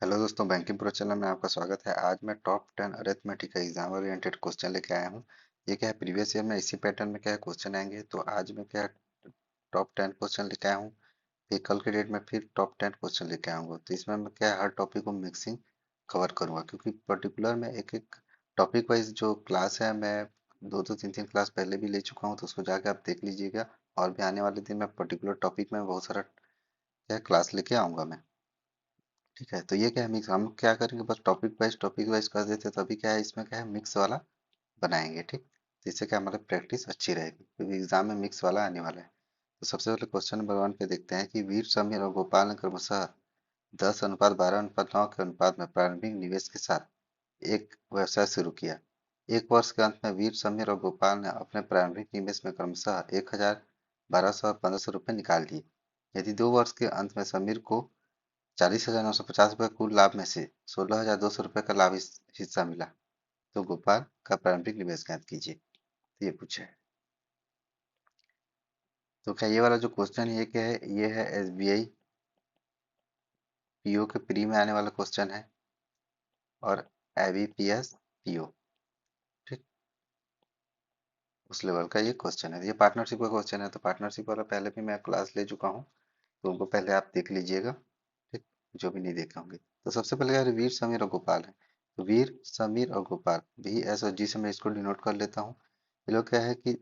Hello दोस्तों, banking pro channel में आपका स्वागत है। आज मैं टॉप 10 अरिथमेटिक का एग्जाम ओरिएंटेड क्वेश्चन लेके आया हूँ। ये क्या है, प्रीवियस ईयर में इसी पैटर्न में क्या है क्वेश्चन आएंगे। तो आज मैं क्या टॉप 10 क्वेश्चन लेके आया हूँ। फिर कल के डेट में फिर टॉप 10 क्वेश्चन लेके आऊंगा। तो इसमें मैं क्या है, हर टॉपिक को मिक्सिंग कवर करूंगा, क्योंकि पर्टिकुलर में एक एक टॉपिक वाइज जो क्लास है, मैं दो दो तीन तीन क्लास पहले भी ले चुका हूँ। तो उसको जाके आप देख लीजिएगा। और भी आने वाले दिन में पर्टिकुलर टॉपिक में बहुत सारा क्या क्लास लेके आऊंगा मैं। ठीक है, तो ये क्या है, मिक्स हम क्या करेंगे, बस टॉपिक वाइज कर देते हैं। तो अभी क्या है, इसमें क्या है, मिक्स वाला बनाएंगे। ठीक, तो इससे क्या हमारी प्रैक्टिस अच्छी रहेगी, क्योंकि एग्जाम में मिक्स वाला आने वाला है। तो सबसे पहले क्वेश्चन नंबर 1 पे देखते हैं कि वीर समीर और गोपाल ने क्रमशः 10:12:9 के अनुपात में प्रारंभिक निवेश के साथ एक व्यवसाय शुरू किया। एक वर्ष के अंत में वीर समीर और गोपाल ने अपने प्रारंभिक निवेश में क्रमशः 1,000, 1,200 और 1,500 रुपये निकाल लिए। यदि 2 वर्ष के अंत में समीर को 40,950 रुपये कुल लाभ में से 16,200 रुपये का लाभ हिस्सा मिला, तो गोपाल का प्रारंभिक निवेश ज्ञात कीजिए। तो ये पूछा है। तो क्या ये वाला जो क्वेश्चन है, ये क्या है, ये है एसबीआई पीओ के प्री में आने वाला क्वेश्चन है, और आईबीपीएस पीओ, ठीक, उस लेवल का ये क्वेश्चन है। ये पार्टनरशिप का क्वेश्चन है, तो पार्टनरशिप वाला पहले भी मैं क्लास ले चुका हूँ, तो उनको पहले आप देख लीजिएगा। ठीक, जो भी नहीं देखे होंगे। तो सबसे पहले यार वीर समीर और गोपाल है। तो वीर समीर और गोपाल, वी एस और जी से मैं इसको डिनोट कर लेता हूँ। ये लोग क्या है कि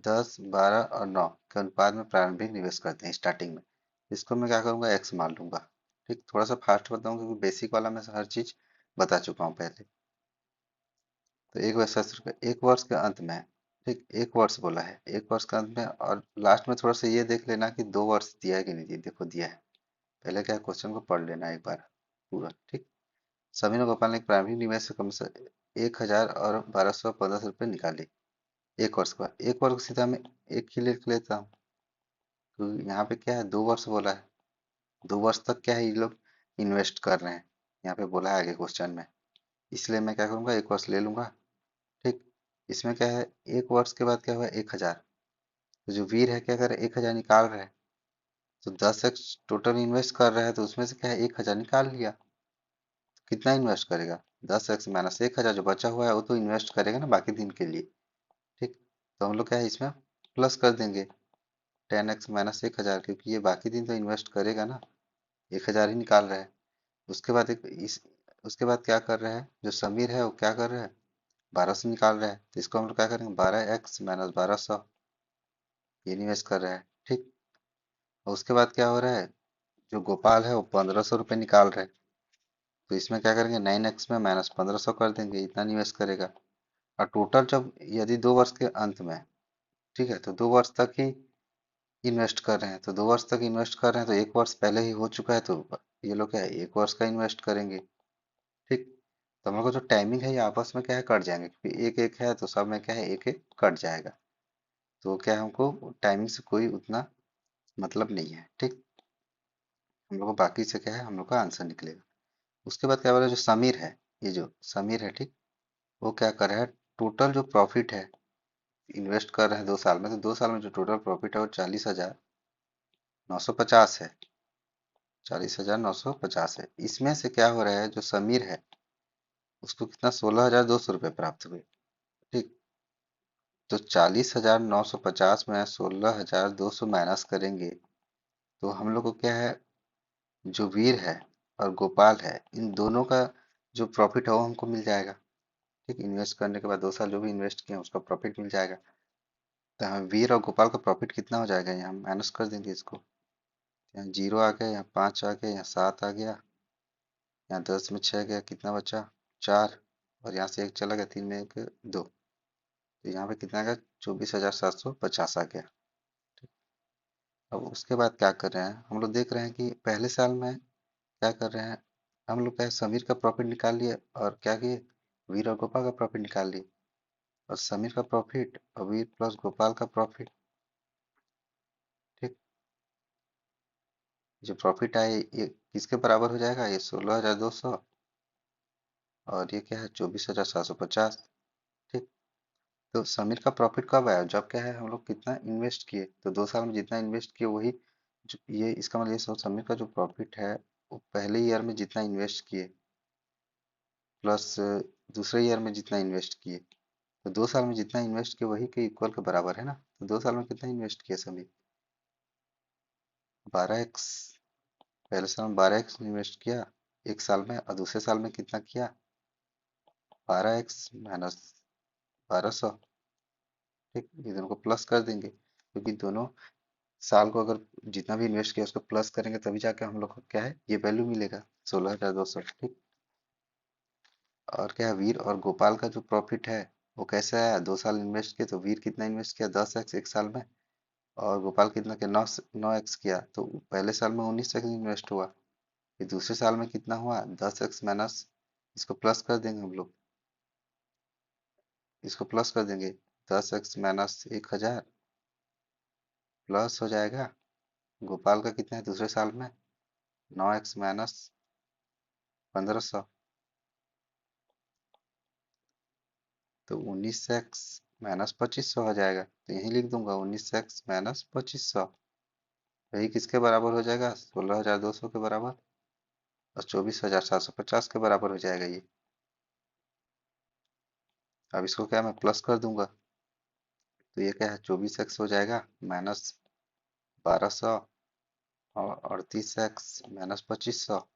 10, 12 और 9 के अनुपात में प्रारंभिक निवेश करते हैं स्टार्टिंग में। इसको मैं क्या करूंगा, एक्स मान लूंगा। ठीक, थोड़ा सा फास्ट बताऊंगा, क्योंकि बेसिक वाला मैं हर चीज बता चुका हूँ पहले। तो एक वर्ष एक वर्ष के अंत में, ठीक, एक वर्ष बोला है, एक वर्ष के अंत में। और लास्ट में थोड़ा सा ये देख लेना कि 2 वर्ष दिया है कि नहीं दिया। देखो दिया है। पहले क्या क्वेश्चन को पढ़ लेना एक बार पूरा। ठीक, समीर और गोपाल ने एक प्रारंभिक निवेश से कम से 1,000 और 1,200 1500 रुपये निकाले। एक वर्ष का, एक वर्ष सीधा मैं एक ही लिख लेता हूँ। तो यहाँ पे क्या है, 2 वर्ष बोला है। 2 वर्ष तक क्या है, ये लोग इन्वेस्ट कर रहे हैं। यहाँ पे बोला है आगे क्वेश्चन में, इसलिए मैं क्या करूँगा, एक वर्ष ले लूंगा। ठीक, इसमें क्या है, एक वर्ष के बाद क्या हुआ, 1,000। तो जो वीर है क्या कर रहा है, 1,000 निकाल रहा है। तो 10x टोटल इन्वेस्ट कर रहा है, तो उसमें से क्या है, 1,000 निकाल लिया। तो कितना इन्वेस्ट करेगा, 10x माइनस 1,000, जो बचा हुआ है वो तो इन्वेस्ट करेगा ना बाकी दिन के लिए। ठीक, तो हम लोग क्या है, इसमें प्लस कर देंगे 10x माइनस 1,000, क्योंकि ये बाकी दिन तो इन्वेस्ट करेगा ना, 1,000 ही निकाल रहा है। उसके बाद उसके बाद क्या कर रहा है, जो समीर है वो क्या कर रहा है, 1,200 निकाल रहा है। तो इसको हम लोग क्या करेंगे, 12x माइनस 1,200, ये निवेश कर रहा है। ठीक, और उसके बाद क्या हो रहा है, जो गोपाल है वो 1,500 रुपये निकाल रहा है। तो इसमें क्या करेंगे, 9x में माइनस 1,500 कर देंगे, इतना निवेश करेगा। और टोटल जब यदि 2 वर्ष के अंत में, ठीक है, तो 2 वर्ष तक ही इन्वेस्ट कर रहे हैं। तो 2 वर्ष तक इन्वेस्ट कर रहे हैं, तो एक वर्ष पहले ही हो चुका है। तो ये लोग क्या है, एक वर्ष का इन्वेस्ट करेंगे। ठीक, तो हम लोग का जो टाइमिंग है, ये आपस में क्या है, कट जाएंगे, क्योंकि एक एक है तो सब में क्या है, एक एक कट जाएगा। तो क्या है, हमको टाइमिंग से कोई उतना मतलब नहीं है। ठीक, हम लोग को बाकी से क्या है, हम लोग का आंसर निकलेगा। उसके बाद क्या बोला, जो समीर है, ये जो समीर है, ठीक, वो क्या कर रहा है, टोटल जो प्रॉफिट है, इन्वेस्ट कर रहे हैं 2 साल में, तो 2 साल में जो टोटल प्रॉफिट है वो 40,950 है। 40,950 है। इसमें से क्या हो रहा है, जो समीर है उसको कितना, 16,200 रुपये प्राप्त हुए। ठीक, तो 40,950 में 16,200 माइनस करेंगे, तो हम लोग को क्या है, जो वीर है और गोपाल है, इन दोनों का जो प्रॉफिट है वो हमको मिल जाएगा। ठीक, इन्वेस्ट करने के बाद 2 साल जो भी इन्वेस्ट किए उसका प्रॉफिट मिल जाएगा। तो यहाँ वीर और गोपाल का प्रॉफिट कितना हो जाएगा, यहाँ माइनस कर देंगे इसको। यहाँ 0 आ गया, यहाँ 5 आ गया, यहाँ 7 आ गया, यहाँ 10 में 6 गया, कितना बचा, 4। और यहाँ से 1 चला गया, 3 में 1 2। तो यहाँ पे कितना आ गया, 24,750 आ गया। ठीक, अब उसके बाद क्या कर रहे हैं, हम लोग देख रहे हैं कि पहले साल में क्या कर रहे हैं, हम लोग क्या है, समीर का प्रॉफिट निकाल लिए, और क्या किए, वीर और गोपाल का प्रॉफिट निकाल लिए। और समीर का प्रॉफिट और वीर प्लस गोपाल का प्रॉफिट। ठीक, जो प्रॉफिट आए ये किसके बराबर हो जाएगा, ये 16,200, और ये क्या है, 24,750। ठीक, तो समीर का प्रॉफिट कब आया, जब क्या है, हम लोग कितना इन्वेस्ट किए, तो 2 साल में जितना इन्वेस्ट किए वही ये इसका मतलब ये समीर का जो प्रॉफिट है वो पहले ईयर में जितना इन्वेस्ट किए प्लस दूसरे ईयर में जितना इन्वेस्ट किए, तो 2 साल में जितना इन्वेस्ट किए वही के इक्वल के बराबर है ना। तो 2 साल में कितना इन्वेस्ट किए सभी? 12x। पहले साल में 12x इन्वेस्ट किया एक साल में, और दूसरे साल में कितना किया? 12x minus 1200। ठीक, ये दोनों को प्लस कर देंगे, क्योंकि दोनों साल को अगर जितना भी इन्वेस्ट किया उसको प्लस करेंगे तभी जाके हम लोग को क्या है, ये वैल्यू मिलेगा 16,200। ठीक। और क्या है, वीर और गोपाल का जो प्रॉफिट है वो कैसे आया? 2 साल इन्वेस्ट किए तो वीर कितना इन्वेस्ट किया? 10x एक साल में, और गोपाल कितना किया? 9x किया। तो पहले साल में 19x इन्वेस्ट हुआ, फिर दूसरे साल में कितना हुआ? 10x माइनस, इसको प्लस कर देंगे हम लोग, इसको प्लस कर देंगे, 10x माइनस 1000 प्लस हो जाएगा। गोपाल का कितना है दूसरे साल में? 9x माइनस 1500, तो 19x माइनस 2500 हो जाएगा। तो यही लिख दूंगा 19x माइनस 2500, यही किसके बराबर हो जाएगा? 16,200 के बराबर, और 24,750 के बराबर हो जाएगा ये। अब इसको क्या मैं प्लस कर दूंगा, तो ये क्या है, 24x हो जाएगा माइनस 1200, और 38x माइनस 2500,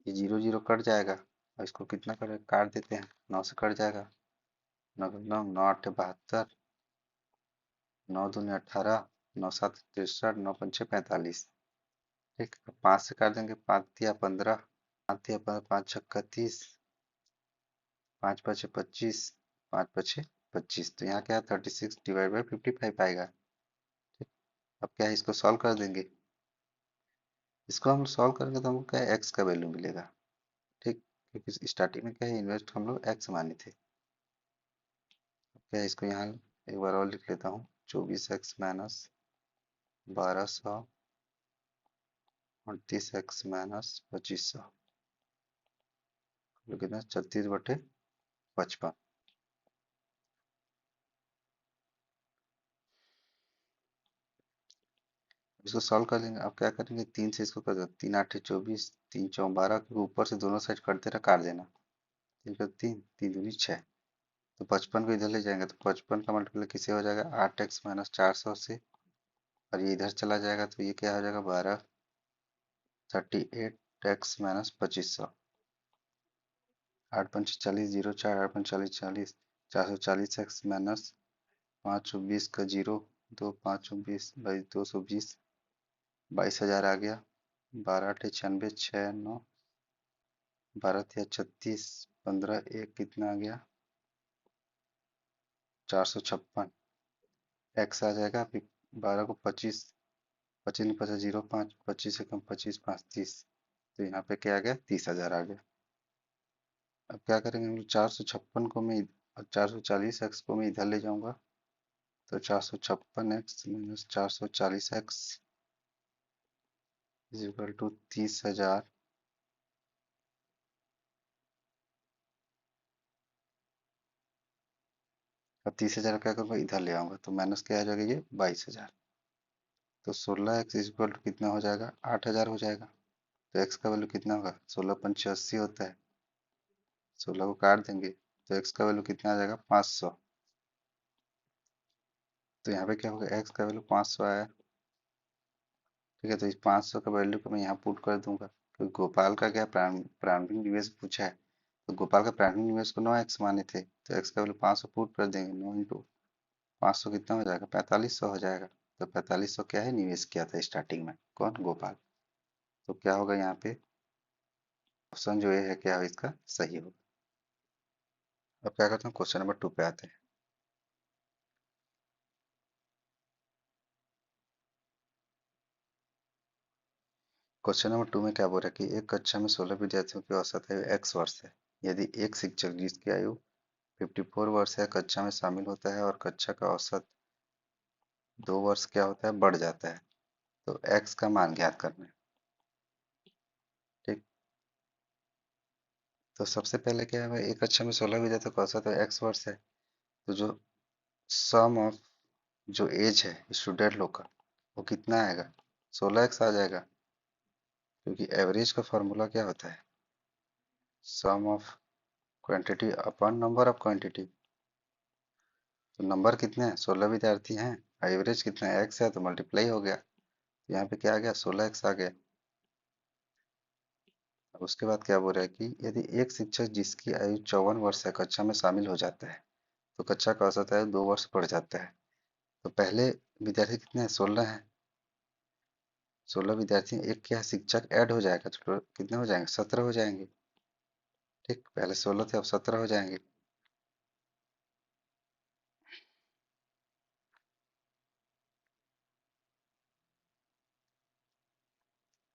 ये जीरो जीरो कट जाएगा। और इसको कितना कर काट देते हैं, 9 से कट जाएगा, 9 9 9 8 72, 9 दूनी 18, 9 7 63, 9 5 45। ठीक, 5 से काट देंगे, 5 तिया 15, 5 तिया 5 छक्का 30, 5 पचे 25, 5 पचे 25। तो यहाँ क्या है, 36/55 आएगा। ठीक, अब क्या है, इसको सॉल्व कर देंगे। इसको हम सॉल्व करेंगे तो हमको क्या है, एक्स का वैल्यू मिलेगा। ठीक, क्योंकि स्टार्टिंग में क्या है, इन्वेस्ट हम लोग एक्स माने थे। क्या है, इसको यहाँ एक बार और लिख लेता हूँ, 24x माइनस 1200, 38x माइनस 2500, कितना, 36/55। इसको सॉल्व कर लेंगे। अब क्या करेंगे, 3 से इसको कर दो, 3 8 24, 3 4 12, क्योंकि ऊपर से दोनों साइड करते रहा, काट देना। 3 का 3, 3 दूनी 6, तो 55 को इधर ले जाएंगे तो 55 का मल्टीप्लाई किसे हो जाएगा, 8x माइनस 400 से, और ये इधर चला जाएगा तो ये क्या हो जाएगा, 38x माइनस 2500। 8 5 40, 0 4, 8 5 40 40, 440x माइनस 520 का 0, 2 5 20 बाई 220, 22,000 आ गया। 12 8 96, 6 9, 12 या 36, 15 1 कितना आ गया, 456 एक्स आ जाएगा। फिर 12 को 25, 25 नहीं 50, 0 5, 25 से कम 25 5 30, तो यहाँ पे क्या आ गया, 30,000 आ गया। अब क्या करेंगे हम लोग, 456 को मैं 440 एक्स को मैं इधर ले जाऊंगा, तो 456x minus 440x is equal to 30,000। अब 30,000 क्या करूँगा, इधर ले आऊंगा तो माइनस क्या आ जाएगा, ये 22,000। तो 16x इज इक्वल टू कितना हो जाएगा, 8,000 हो जाएगा। तो x का वैल्यू कितना होगा, 16 × 85 होता है, 16 को काट देंगे तो x का वैल्यू कितना आ जाएगा, 500। तो यहाँ पे क्या होगा, x का वैल्यू 500 आया। ठीक है, तो इस 500 का वैल्यू को मैं यहाँ पुट कर दूंगा, क्योंकि गोपाल का क्या प्रारंभिक निवेश पूछा है, तो गोपाल का प्रारंभिक निवेश को 9x माने थे, तो x का वैल्यू 500 पुट कर देंगे, 9 इंटू 500 कितना हो जाएगा, 4500 हो जाएगा। तो 4500 क्या है, निवेश किया था स्टार्टिंग में, कौन, गोपाल। तो क्या होगा यहाँ पे, ऑप्शन जो ये है क्या है इसका सही होगा। अब क्या करते हैं, क्वेश्चन नंबर 2 पे आते हैं। क्वेश्चन नंबर 2 में क्या बोल रहा है कि एक कक्षा में 16 विद्यार्थियों की औसत आयु x वर्ष है। यदि एक शिक्षक जिसकी आयु 54 वर्ष है कक्षा में शामिल होता है और कक्षा का औसत 2 वर्ष क्या होता है, बढ़ जाता है, तो x का मान ज्ञात करना है। ठीक, तो सबसे पहले क्या है, एक कक्षा में 16 विद्यार्थियों का औसत है, x वर्ष है, तो जो सम ऑफ जो एज है स्टूडेंट लोग का वो कितना आएगा, 16x आ जाएगा, क्योंकि एवरेज का फॉर्मूला क्या होता है, sum of quantity upon number of quantity. तो नंबर कितने हैं, 16 विद्यार्थी हैं, एवरेज कितना है, x है, तो मल्टीप्लाई हो गया, तो यहाँ पे क्या आ गया, 16x आ गया। अब उसके बाद क्या बोल रहा है कि यदि एक शिक्षक जिसकी आयु 54 वर्ष है कक्षा में शामिल हो जाता है, तो कक्षा का औसत आयु 2 वर्ष बढ़ जाता है। तो पहले विद्यार्थी कितने हैं, 16 हैं, 16 विद्यार्थी, एक क्या है, शिक्षक ऐड हो जाएगा तो कितने हो जाएंगे, 17 हो जाएंगे। ठीक, पहले 16 थे, अब 17 हो जाएंगे।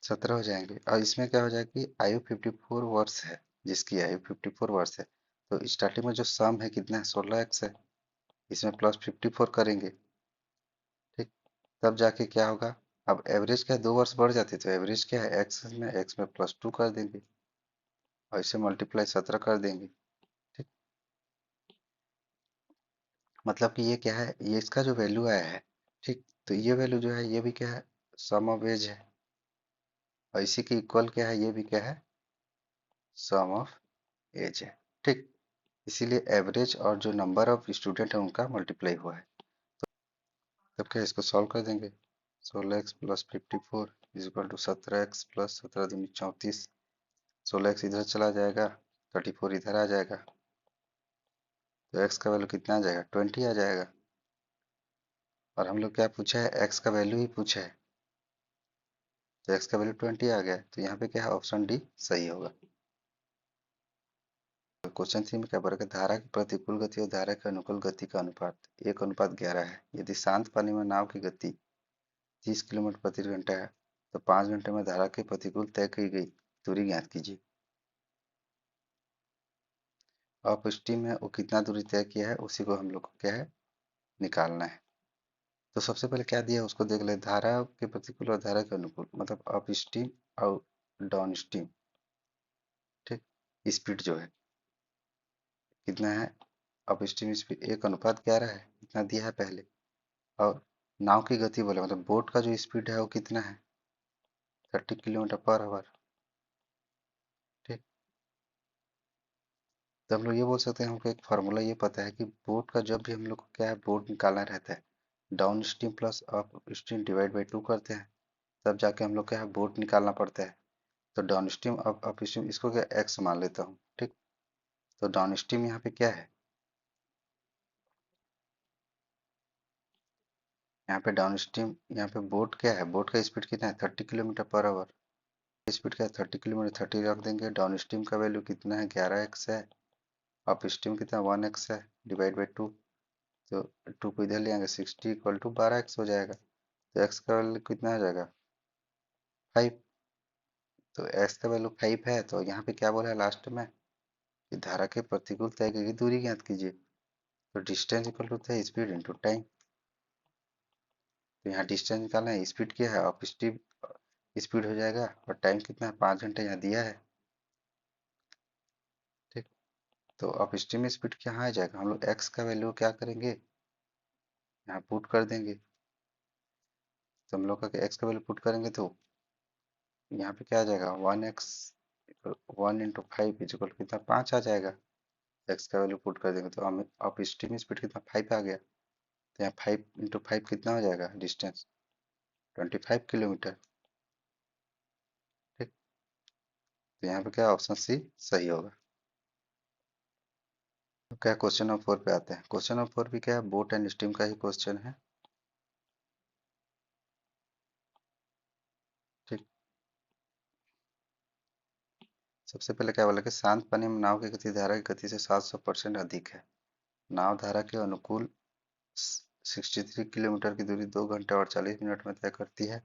17 हो जाएंगे, और इसमें क्या हो जाएगा कि आयु 54 वर्ष है, जिसकी आयु 54 वर्ष है, तो स्टार्टिंग में जो सम है कितना है, 16x है, इसमें प्लस 54 करेंगे। ठीक, तब जाके क्या होगा, अब एवरेज क्या है, 2 वर्ष बढ़ जाती है, तो एवरेज क्या है, एक्स में +2 कर देंगे, और इसे मल्टीप्लाई 17 कर देंगे। ठीक, मतलब कि ये क्या है, ये इसका जो वैल्यू आया है, ठीक, तो ये वैल्यू जो है, ये भी क्या है, सम ऑफ एज है, और इसी के इक्वल क्या है, ये भी क्या है, सम ऑफ एज है। ठीक, इसीलिए एवरेज और जो नंबर ऑफ स्टूडेंट है उनका मल्टीप्लाई हुआ है। तब क्या इसको सॉल्व कर देंगे, 16x plus 54 is equal to 17x plus 17 दूनी 34, 16x इधर चला जाएगा, 34 इधर आ जाएगा, तो x का वैल्यू कितना आ जाएगा, 20 आ जाएगा। और हम लोग क्या पूछा है, x का वैल्यू ही पूछा है, तो x का वैल्यू 20 आ गया, तो यहाँ पे क्या है, ऑप्शन डी सही होगा। क्वेश्चन 3 में क्या बोला कि धारा की प्रतिकूल गति और धारा की अनुकूल गति का अनुपात 1:11 है। यदि शांत पानी में नाव की गति 30 किलोमीटर प्रति घंटा है, तो 5 घंटे में धारा की प्रतिकूल तय की गई दूरी ज्ञात कीजिए। अप स्ट्रीम में वो कितना दूरी तय किया है, उसी को हम लोग को क्या है, निकालना है। तो सबसे पहले क्या दिया है उसको देख ले, धारा के प्रतिकूल और धारा के अनुकूल, मतलब अप स्ट्रीम और डाउन स्ट्रीम। ठीक, स्पीड जो है कितना है, अप स्ट्रीम स्पीड 1:11 है, इतना दिया है पहले। और नाव की गति बोले, मतलब बोट का जो स्पीड है वो कितना है, 30 किलोमीटर पर आवर। ठीक, तो हम लोग ये बोल सकते हैं, हमको एक फार्मूला ये पता है कि बोट का जब भी हम लोग को क्या है, बोट निकालना रहता है, down stream plus up stream divide by 2 करते हैं, तब जाके हम लोग क्या है, बोट निकालना पड़ता है। तो डाउन स्ट्रीम अप स्ट्रीम, इसको क्या एक्स मान लेता हूँ। ठीक, तो डाउन स्ट्रीम यहाँ पे क्या है, यहाँ पे डाउन स्ट्रीम, यहाँ पे बोट क्या है, बोट का स्पीड कितना है, 30 किलोमीटर पर आवर। स्पीड क्या है, 30 किलोमीटर, 30 रख देंगे, डाउन स्ट्रीम का वैल्यू कितना है, 11x है, अप स्ट्रीम कितना 1x है, डिवाइड बाई 2, तो 2 को इधर ले आएंगे, 60 इक्वल टू 12x हो जाएगा, तो x का वैल्यू कितना हो जाएगा, 5। तो x का वैल्यू 5 है, तो यहाँ पे क्या बोला है लास्ट में कि धारा के प्रतिकूल तय की दूरी ज्ञात कीजिए, तो डिस्टेंस इक्वल टू होता है स्पीड इंटू टाइम। तो यहाँ डिस्टेंस निकालना है, स्पीड क्या है, अप स्ट्रीम स्पीड हो जाएगा, और टाइम कितना है, 5 घंटे यहाँ दिया है। ठीक, तो अप स्ट्रीम स्पीड कहाँ आ जाएगा, हम लोग x का वैल्यू क्या करेंगे, यहाँ पुट कर देंगे, तो हम लोग का x का वैल्यू पुट करेंगे, तो यहाँ पे क्या आ जाएगा, 1x 1 × 5 इज इक्वल कितना, 5 आ जाएगा। x का वैल्यू पुट कर देंगे, तो हमें अप स्ट्रीम स्पीड कितना, 5 आ गया, तो यहाँ 5 × 5 कितना हो जाएगा डिस्टेंस, 25 किलोमीटर। ठीक, तो यहाँ पे क्या ऑप्शन सी सही होगा। तो क्या क्वेश्चन नंबर 4 पे आते हैं, क्वेश्चन नंबर 4 भी क्या है, बोट एंड स्टीम का ही क्वेश्चन है। ठीक, सबसे पहले क्या बोला कि शांत पानी में नाव की गति धारा की गति से 700% अधिक है। नाव धारा के अनुकूल 63 किलोमीटर की दूरी 2 घंटे और 40 मिनट में तय करती है।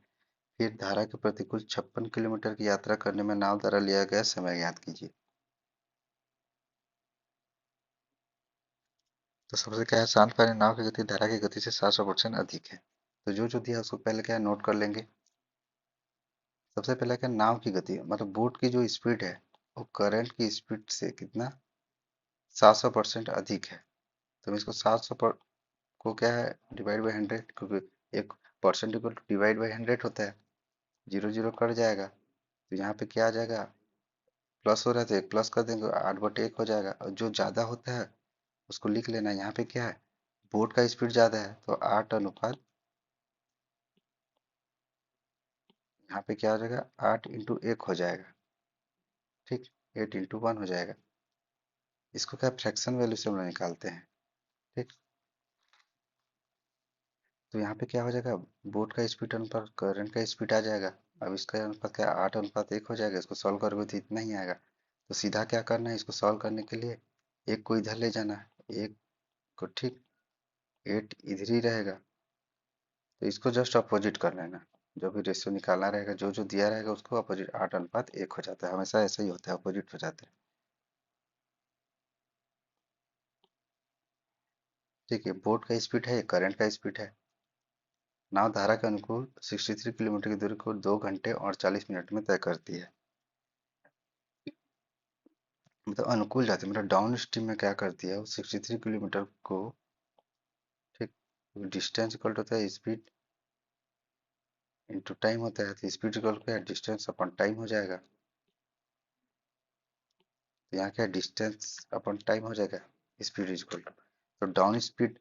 फिर धारा के प्रतिकूल 56 किलोमीटर की यात्रा करने में नाव द्वारा लिया गया समय ज्ञात कीजिए। तो सबसे क्या है, शांत पानी नाव की गति धारा की गति से 700% अधिक है। तो जो जो दिया उसको पहले क्या है, नोट कर लेंगे। सबसे पहले क्या, नाव की गति मतलब बोट की जो स्पीड है वो करंट की स्पीड से कितना, 700% अधिक है। तो हम इसको 700 पर को क्या है, डिवाइड बाई 100, क्योंकि एक percent equal to divide by 100 होता है। जीरो जीरो कट जाएगा, तो यहाँ पे क्या आ जाएगा, प्लस हो रहा है तो एक प्लस कर देंगे, 8/1 हो जाएगा। और जो ज़्यादा होता है उसको लिख लेना। यहाँ पे क्या है, बोर्ड का स्पीड ज़्यादा है तो 8 अनुपात, यहाँ पे क्या हो जाएगा, 8 × 1 हो जाएगा। ठीक, 8 × 1 हो जाएगा। इसको क्या फ्रैक्शन वैल्यू से हम लोग निकालते हैं। ठीक, तो यहाँ पे क्या हो जाएगा, बोर्ड का स्पीड अनुपात करंट का स्पीड आ जाएगा। अब इसका अनुपात क्या, 8 अनुपात 1 हो जाएगा। इसको सॉल्व करोगे तो इतना ही आएगा। तो सीधा क्या करना है, इसको सॉल्व करने के लिए एक को इधर ले जाना है, एक को, ठीक, 8 इधर ही रहेगा। तो इसको जस्ट अपोजिट कर लेना। जो भी रेशियो निकालना रहेगा, जो जो दिया रहेगा उसको अपोजिट, 8 अनुपात 1 हो जाता है। हमेशा ऐसा ही होता है, अपोजिट हो जाता है। ठीक है, बोर्ड का स्पीड है, करंट का स्पीड है। नाव धारा के अनुकूल 63 किलोमीटर की दूरी को 2 घंटे और 40 मिनट में तय करती है। मतलब अनुकूल जाती है, मतलब डाउन स्ट्रीम में क्या करती है, वो 63 किलोमीटर को, ठीक, डिस्टेंस इक्वल होता है स्पीड इंटू टाइम होता है। तो स्पीड इक्वल क्या है, डिस्टेंस अपॉन टाइम हो जाएगा। तो यहाँ क्या है, डिस्टेंस अपॉन टाइम हो जाएगा, स्पीड इक्वल टू, तो डाउन स्पीड,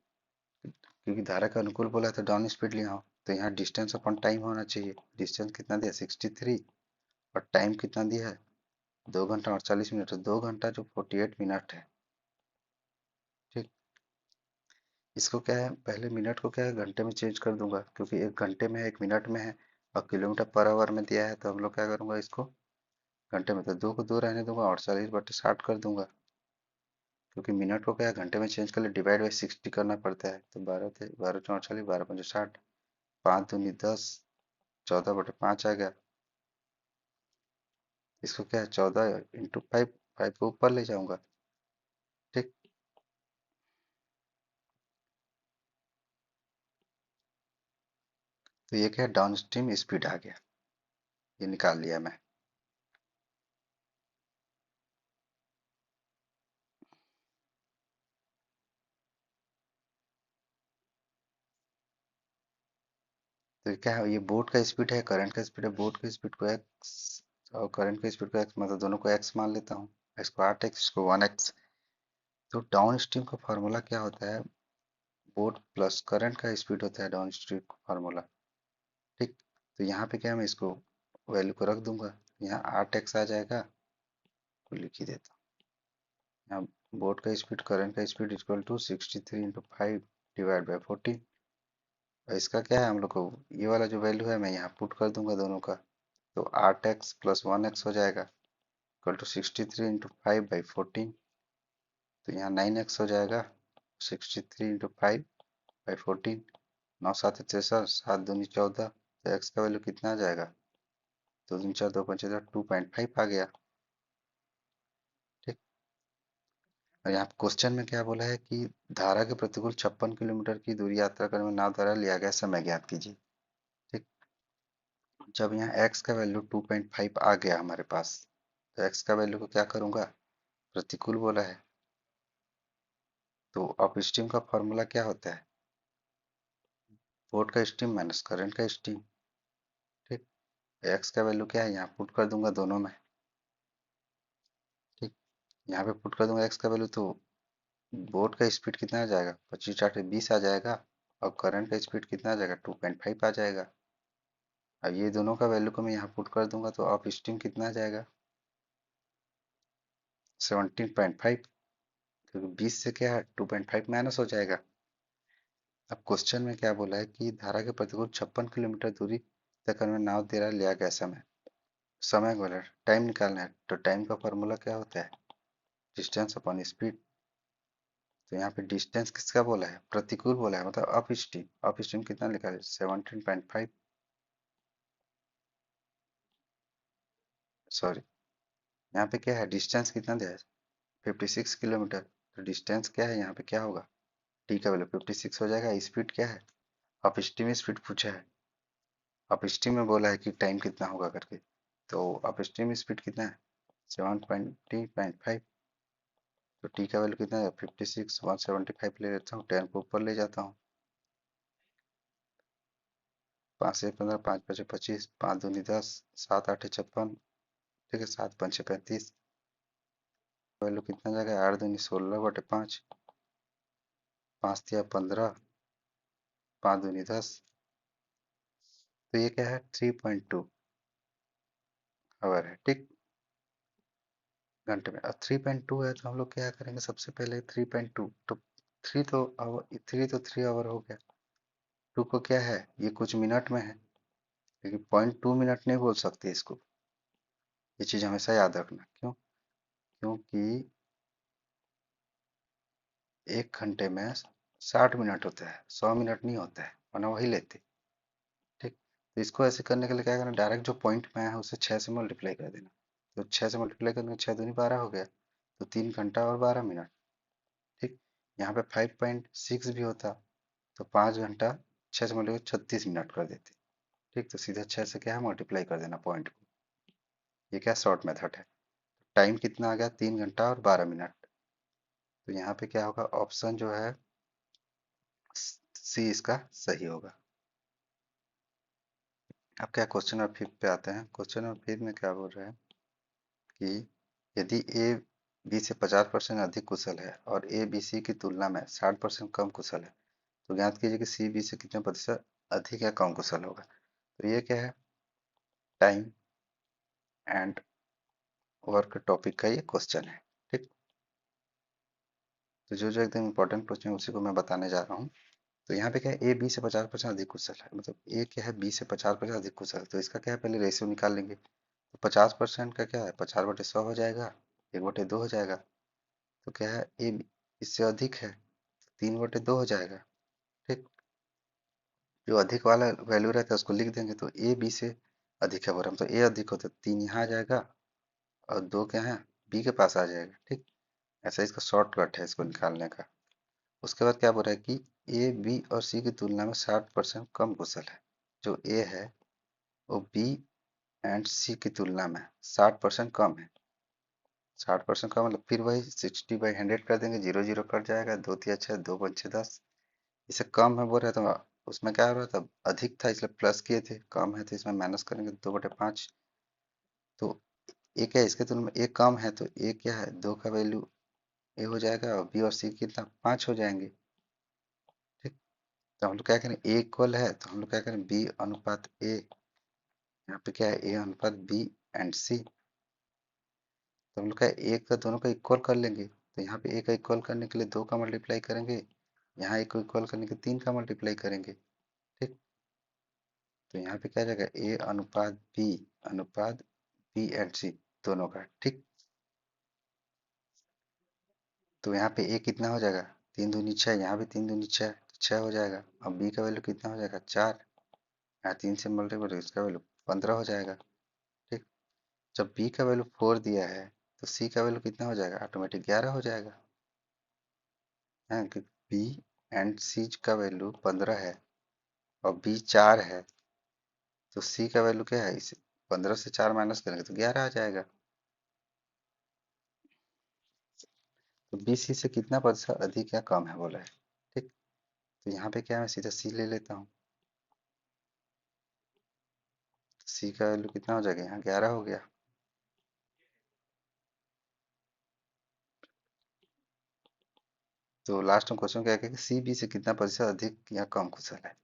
क्योंकि धारा का अनुकूल बोला है तो डाउन स्पीड लिया हो, तो यहाँ डिस्टेंस अपॉन टाइम होना चाहिए। डिस्टेंस कितना दिया, 63, और टाइम कितना दिया है, 2 घंटा और 40 मिनट। तो 2 घंटा जो 48 मिनट है। ठीक, इसको क्या है, पहले मिनट को क्या है, घंटे में चेंज कर दूंगा, क्योंकि 1 घंटे में है, 1 मिनट में है, और किलोमीटर पर आवर में दिया है, तो हम लोग क्या करूंगा, इसको घंटे में, तो 2 को 2 रहने दूंगा और 40/60 कर दूंगा। क्योंकि मिनट को क्या है, घंटे में चेंज कर ले, डिवाइड बाई 60 करना पड़ता है। तो 12 थे, 12×4 = 40, 12×5 = 60, 5×2 = 10, 14/5 आ गया। इसको क्या है, 14 × 5, 5 को ऊपर ले जाऊंगा। ठीक, तो ये क्या है, डाउन स्ट्रीम स्पीड आ गया, ये निकाल लिया मैं। तो क्या है, ये बोट का स्पीड है, करंट का स्पीड है, बोट का स्पीड को एक्स और करंट का स्पीड को एक्स, मतलब दोनों को एक्स मान लेता हूँ। इसको 8x, इसको 1x। तो डाउन स्ट्रीम का फार्मूला क्या होता है, बोट प्लस करंट का स्पीड होता है डाउन स्ट्रीम का फार्मूला। ठीक, तो यहाँ पे क्या है, मैं इसको वैल्यू को रख दूंगा, यहाँ 8x आ जाएगा, तो लिख ही देता हूँ। यहाँ बोट का स्पीड, करंट का speed equal to 63 × 5 divide by 14। और इसका क्या है, हम लोग को ये वाला जो वैल्यू है मैं यहाँ पुट कर दूंगा दोनों का। तो 8x + 1x हो जाएगा, इक्वल टू 63 × 5/14। तो यहाँ 9x हो जाएगा, 63 × 5/14। 9×7 = 63, 7×2 = 14। तो x का वैल्यू कितना आ जाएगा, 2×4 = 2×5 = 2.5 आ गया। ठीक, और यहाँ क्वेश्चन में क्या बोला है कि धारा के प्रतिकूल 56 किलोमीटर की दूरी यात्रा करने में नाव द्वारा लिया गया समय ज्ञात कीजिए। ठीक, जब यहाँ x का वैल्यू 2.5 आ गया हमारे पास, तो x का वैल्यू को क्या करूंगा, प्रतिकूल बोला है, तो अपस्ट्रीम का फॉर्मूला क्या होता है, बोर्ड का स्ट्रीम माइनस करंट का स्ट्रीम। ठीक, एक्स का वैल्यू क्या है, यहाँ पुट कर दूंगा दोनों में। ठीक, यहाँ पे पुट कर दूंगा एक्स का वैल्यू, तो बोर्ड का स्पीड कितना आ जाएगा, 25/8 = 20 आ जाएगा, और करंट का स्पीड कितना आ जाएगा, 2.5 आ जाएगा। अब ये दोनों का वैल्यू को मैं यहाँ पुट कर दूंगा, तो अप स्ट्रीम कितना आ जाएगा, 17.5, क्योंकि 20 से क्या है, 2.5 माइनस हो जाएगा। अब क्वेश्चन में क्या बोला है कि धारा के प्रतिकूल 56 किलोमीटर दूरी तय करने में नाव दे रहा लिया गया समय, समय बोला है, टाइम निकालना है। तो टाइम का फॉर्मूला क्या होता है, डिस्टेंस अपॉन स्पीड। तो यहाँ पे डिस्टेंस किसका बोला है, प्रतिकूल बोला है, मतलब अप स्ट्रीम। अप स्ट्रीम कितना लिखा है, 17.5, सॉरी, यहाँ पे क्या है, डिस्टेंस कितना दिया है, 56 किलोमीटर। तो डिस्टेंस क्या है, यहाँ पे क्या होगा, टी का वैल्यू 56 हो जाएगा। स्पीड क्या है, अप स्ट्रीम स्पीड पूछा है, अप स्ट्रीम में बोला है कि टाइम कितना होगा करके, तो अप स्ट्रीम स्पीड कितना है, 7.5। तो टी का वैल्यू कितना है, 56, 175 ले लेता हूँ, 10 को ऊपर ले जाता हूँ। 5 से 15, 5 5 25, 5 दूनी 10, 7 8 56, ठीक है, 7 5 35, वैल्यू कितना जाएगा, 8 दूनी 16/5, 5 तिया 15, 5 दूनी 10, तो ये क्या है, 3.2 आवर है, ठीक, घंटे में। और 3.2 है तो हम लोग क्या करेंगे, सबसे पहले 3.2 तो 3 आवर हो गया। 2 को क्या है, ये कुछ मिनट में है, लेकिन 0.2 मिनट नहीं बोल सकते इसको, ये चीज हमेशा याद रखना। क्यों? क्योंकि 1 घंटे में 60 मिनट होता है, 100 मिनट नहीं होता है, वरना वही लेते, ठीक। तो इसको ऐसे करने के लिए क्या करना, डायरेक्ट जो पॉइंट में है उसे 6 से मल्टीप्लाई कर देना। तो 6 से मल्टीप्लाई करने में 6 दूनी 12 हो गया, तो 3 घंटा और 12 मिनट, ठीक। यहाँ पे 5.6 भी होता तो 5 घंटा 6 से मल्टीप्लाई 36 मिनट कर देते, ठीक। तो सीधा 6 से क्या है, मल्टीप्लाई कर देना पॉइंट को। ये क्या शॉर्ट मेथड है। टाइम कितना आ गया, 3 घंटा और 12 मिनट। तो यहाँ पे क्या होगा, ऑप्शन जो है सी इसका सही होगा। अब क्या क्वेश्चन नंबर 5 पे आते हैं। क्वेश्चन नंबर 5 में क्या बोल रहे हैं कि यदि ए बी से 50% अधिक कुशल है और ए बी सी की तुलना में 60% कम कुशल है, तो ज्ञात कीजिए कि सी बी से कितने प्रतिशत अधिक या कम कुशल होगा। तो ये क्या है, टाइम एंड वर्क टॉपिक का ये क्वेश्चन है, ठीक। तो जो जो एकदम इंपॉर्टेंट क्वेश्चन है उसी को मैं बताने जा रहा हूँ। तो यहाँ पे क्या है, ए बी से 50% अधिक कुशल है, मतलब ए क्या है, बी से 50% अधिक कुशल है, तो इसका क्या है, पहले रेशियो निकाल लेंगे। तो 50% का क्या है, 50/100 हो जाएगा, 1/2 हो जाएगा। तो क्या है, ए इससे अधिक है, 3/2 हो जाएगा, ठीक। जो अधिक वाला वैल्यू रहता है उसको लिख देंगे, तो ए बी से अधिक है बोल रहा हम, तो ए अधिक होता है, 3 यहाँ आ जाएगा और 2 क्या है, बी के पास आ जाएगा, ठीक। ऐसा इसका शॉर्टकट है इसको निकालने का। उसके बाद क्या बोल रहा है कि ए बी और सी की तुलना में 60% कम कुशल है। जो ए है वो बी एंड सी की तुलना में 60% कम है। 60% का मतलब फिर वही 60/100 कर देंगे, 0 0 कट जाएगा, 2 तिया 6, 2 पंचे 10। इसे कम है बोल रहे तो उसमें क्या हो रहा था, अधिक था इसलिए प्लस किए थे, कम है तो इसमें माइनस करेंगे, 2/5। तो ए क्या है, इसके तुलना में ए कम है, तो ए क्या है, 2 का वैल्यू ए हो जाएगा और बी और सी कितना 5 हो जाएंगे, ठीक। तो हम लोग क्या करें, ए इक्वल है तो हम लोग क्या करें, बी अनुपात ए, यहाँ पे क्या है, ए अनुपात बी एंड सी। तो हम लोग का एक का दोनों का इक्वल कर लेंगे, तो यहाँ पे ए का इक्वल करने के लिए 2 का मल्टीप्लाई करेंगे, यहाँ एक को इक्वल करने के 3 का मल्टीप्लाई करेंगे, ठीक। तो यहाँ पे क्या आ जाएगा, ए अनुपात बी एंड सी दोनों का, ठीक। तो यहाँ पे ए कितना हो जाएगा, 3 दूनी 6, यहाँ भी 3 दूनी 6, तो 6 हो जाएगा। अब बी का वैल्यू कितना हो जाएगा, 4, यहाँ 3 से मल्टीप्लाई तो इसका वैल्यू 15 हो जाएगा, ठीक। जब बी का वैल्यू 4 दिया है तो सी का वैल्यू कितना हो जाएगा, ऑटोमेटिक 11 हो जाएगा, है कि बी एंड सी का वैल्यू 15 है और बी 4 है, तो सी का वैल्यू क्या है, इसे 15 से 4 माइनस करेंगे तो 11 आ जाएगा। तो बी सी से कितना प्रतिशत अधिक या कम है बोला है, ठीक। तो यहाँ पे क्या है, मैं सीधा सी ले लेता हूँ। सी का वैल्यू कितना हो जाएगा, यहाँ 11 हो गया। तो लास्ट में क्वेश्चन क्या है कि सी बी से कितना प्रतिशत अधिक या कम कुशल है।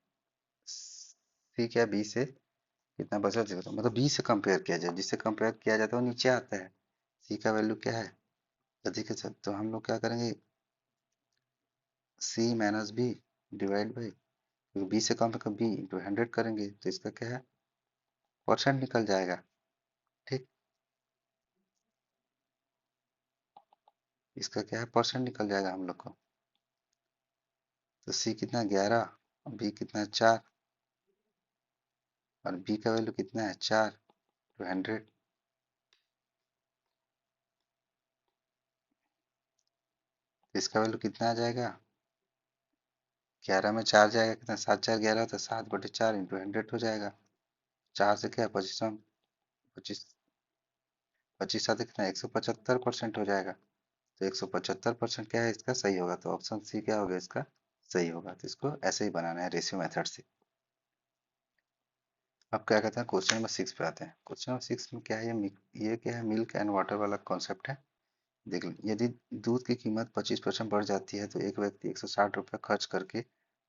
सी क्या बी से कितना प्रतिशत अधिक होता है, मतलब बी से कंपेयर किया जाए, जिससे कंपेयर किया जाता है वो नीचे आता है। सी का वैल्यू क्या है, अधिक है, तो हम लोग क्या करेंगे, सी माइनस बी डिवाइड बाई, क्योंकि बी से कम है तो बी इंटू 100 करेंगे तो इसका क्या है, परसेंट निकल जाएगा, ठीक। इसका क्या है, परसेंट निकल जाएगा हम लोग को। तो सी कितना 11, बी कितना 4, और बी का वैल्यू कितना है 4 टू 100। तो इसका वैल्यू कितना आ जाएगा, 11 में 4 जाएगा, कितना 7 4 11 होता है, 7/4 इंटू 100 हो जाएगा। 4 से क्या 25, 25 25 साथ कितना 175% हो जाएगा। तो 175% क्या है इसका सही होगा, तो ऑप्शन सी क्या होगा इसका सही होगा। तो इसको ऐसे ही बनाना है रेशियो मेथड से। अब क्या कहते हैं, क्वेश्चन नंबर 6 पे आते हैं। क्वेश्चन नंबर 6 में क्या है, ये क्या है, मिल्क एंड वाटर वाला कॉन्सेप्ट है। देख लो, यदि दूध की कीमत 25% बढ़ जाती है तो एक व्यक्ति 160 रुपये खर्च करके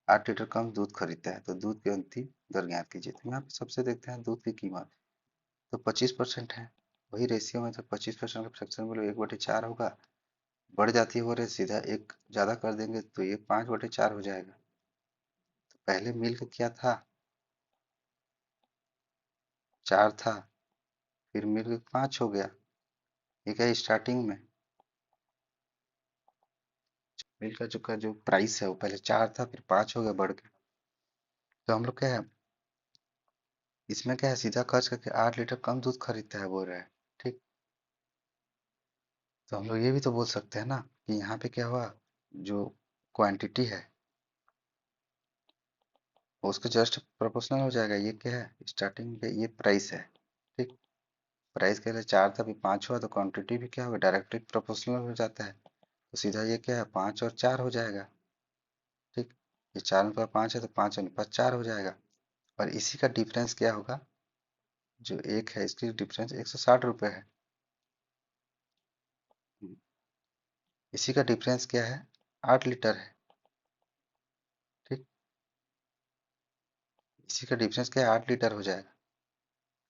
8 लीटर कम दूध खरीदता है, तो दूध की अंतिम दर ज्ञात कीजिए। तो यहाँ पे सबसे देखते हैं दूध की कीमत, तो 25% है, वही रेशियो में, तो 25% का फ्रैक्शन बोलो 1/4 होगा। बढ़ जाती है वो रेट, सीधा एक ज़्यादा कर देंगे तो ये 5/4 हो जाएगा। तो पहले मिल्क क्या था, 4 था, फिर मिल्क 5 हो गया। ये क्या स्टार्टिंग में मिल्क का जो प्राइस है वो पहले 4 था, फिर 5 हो गया बढ़ के। तो हम लोग क्या है, इसमें क्या है, सीधा खर्च करके 8 लीटर कम दूध खरीदता है बोल रहा है। ठीक, तो हम लोग ये भी तो बोल सकते हैं ना कि यहाँ पे क्या हुआ, जो क्वांटिटी है वो उसके जस्ट प्रोपोर्शनल हो जाएगा। ये क्या है, स्टार्टिंग पे ये प्राइस है। ठीक, प्राइस के लिए 4 था, अभी 5 हुआ, तो क्वांटिटी भी क्या होगा, डायरेक्टली प्रोपोर्शनल हो जाता है। तो सीधा ये क्या है, 5 और 4 हो जाएगा। ठीक, ये 4/5 है तो 5/4 हो जाएगा। और इसी का डिफरेंस क्या होगा, जो एक है इसकी डिफरेंस 160 रुपये है। इसी का डिफरेंस क्या है, 8 लीटर है। ठीक, इसी का डिफरेंस क्या है, 8 लीटर हो जाएगा।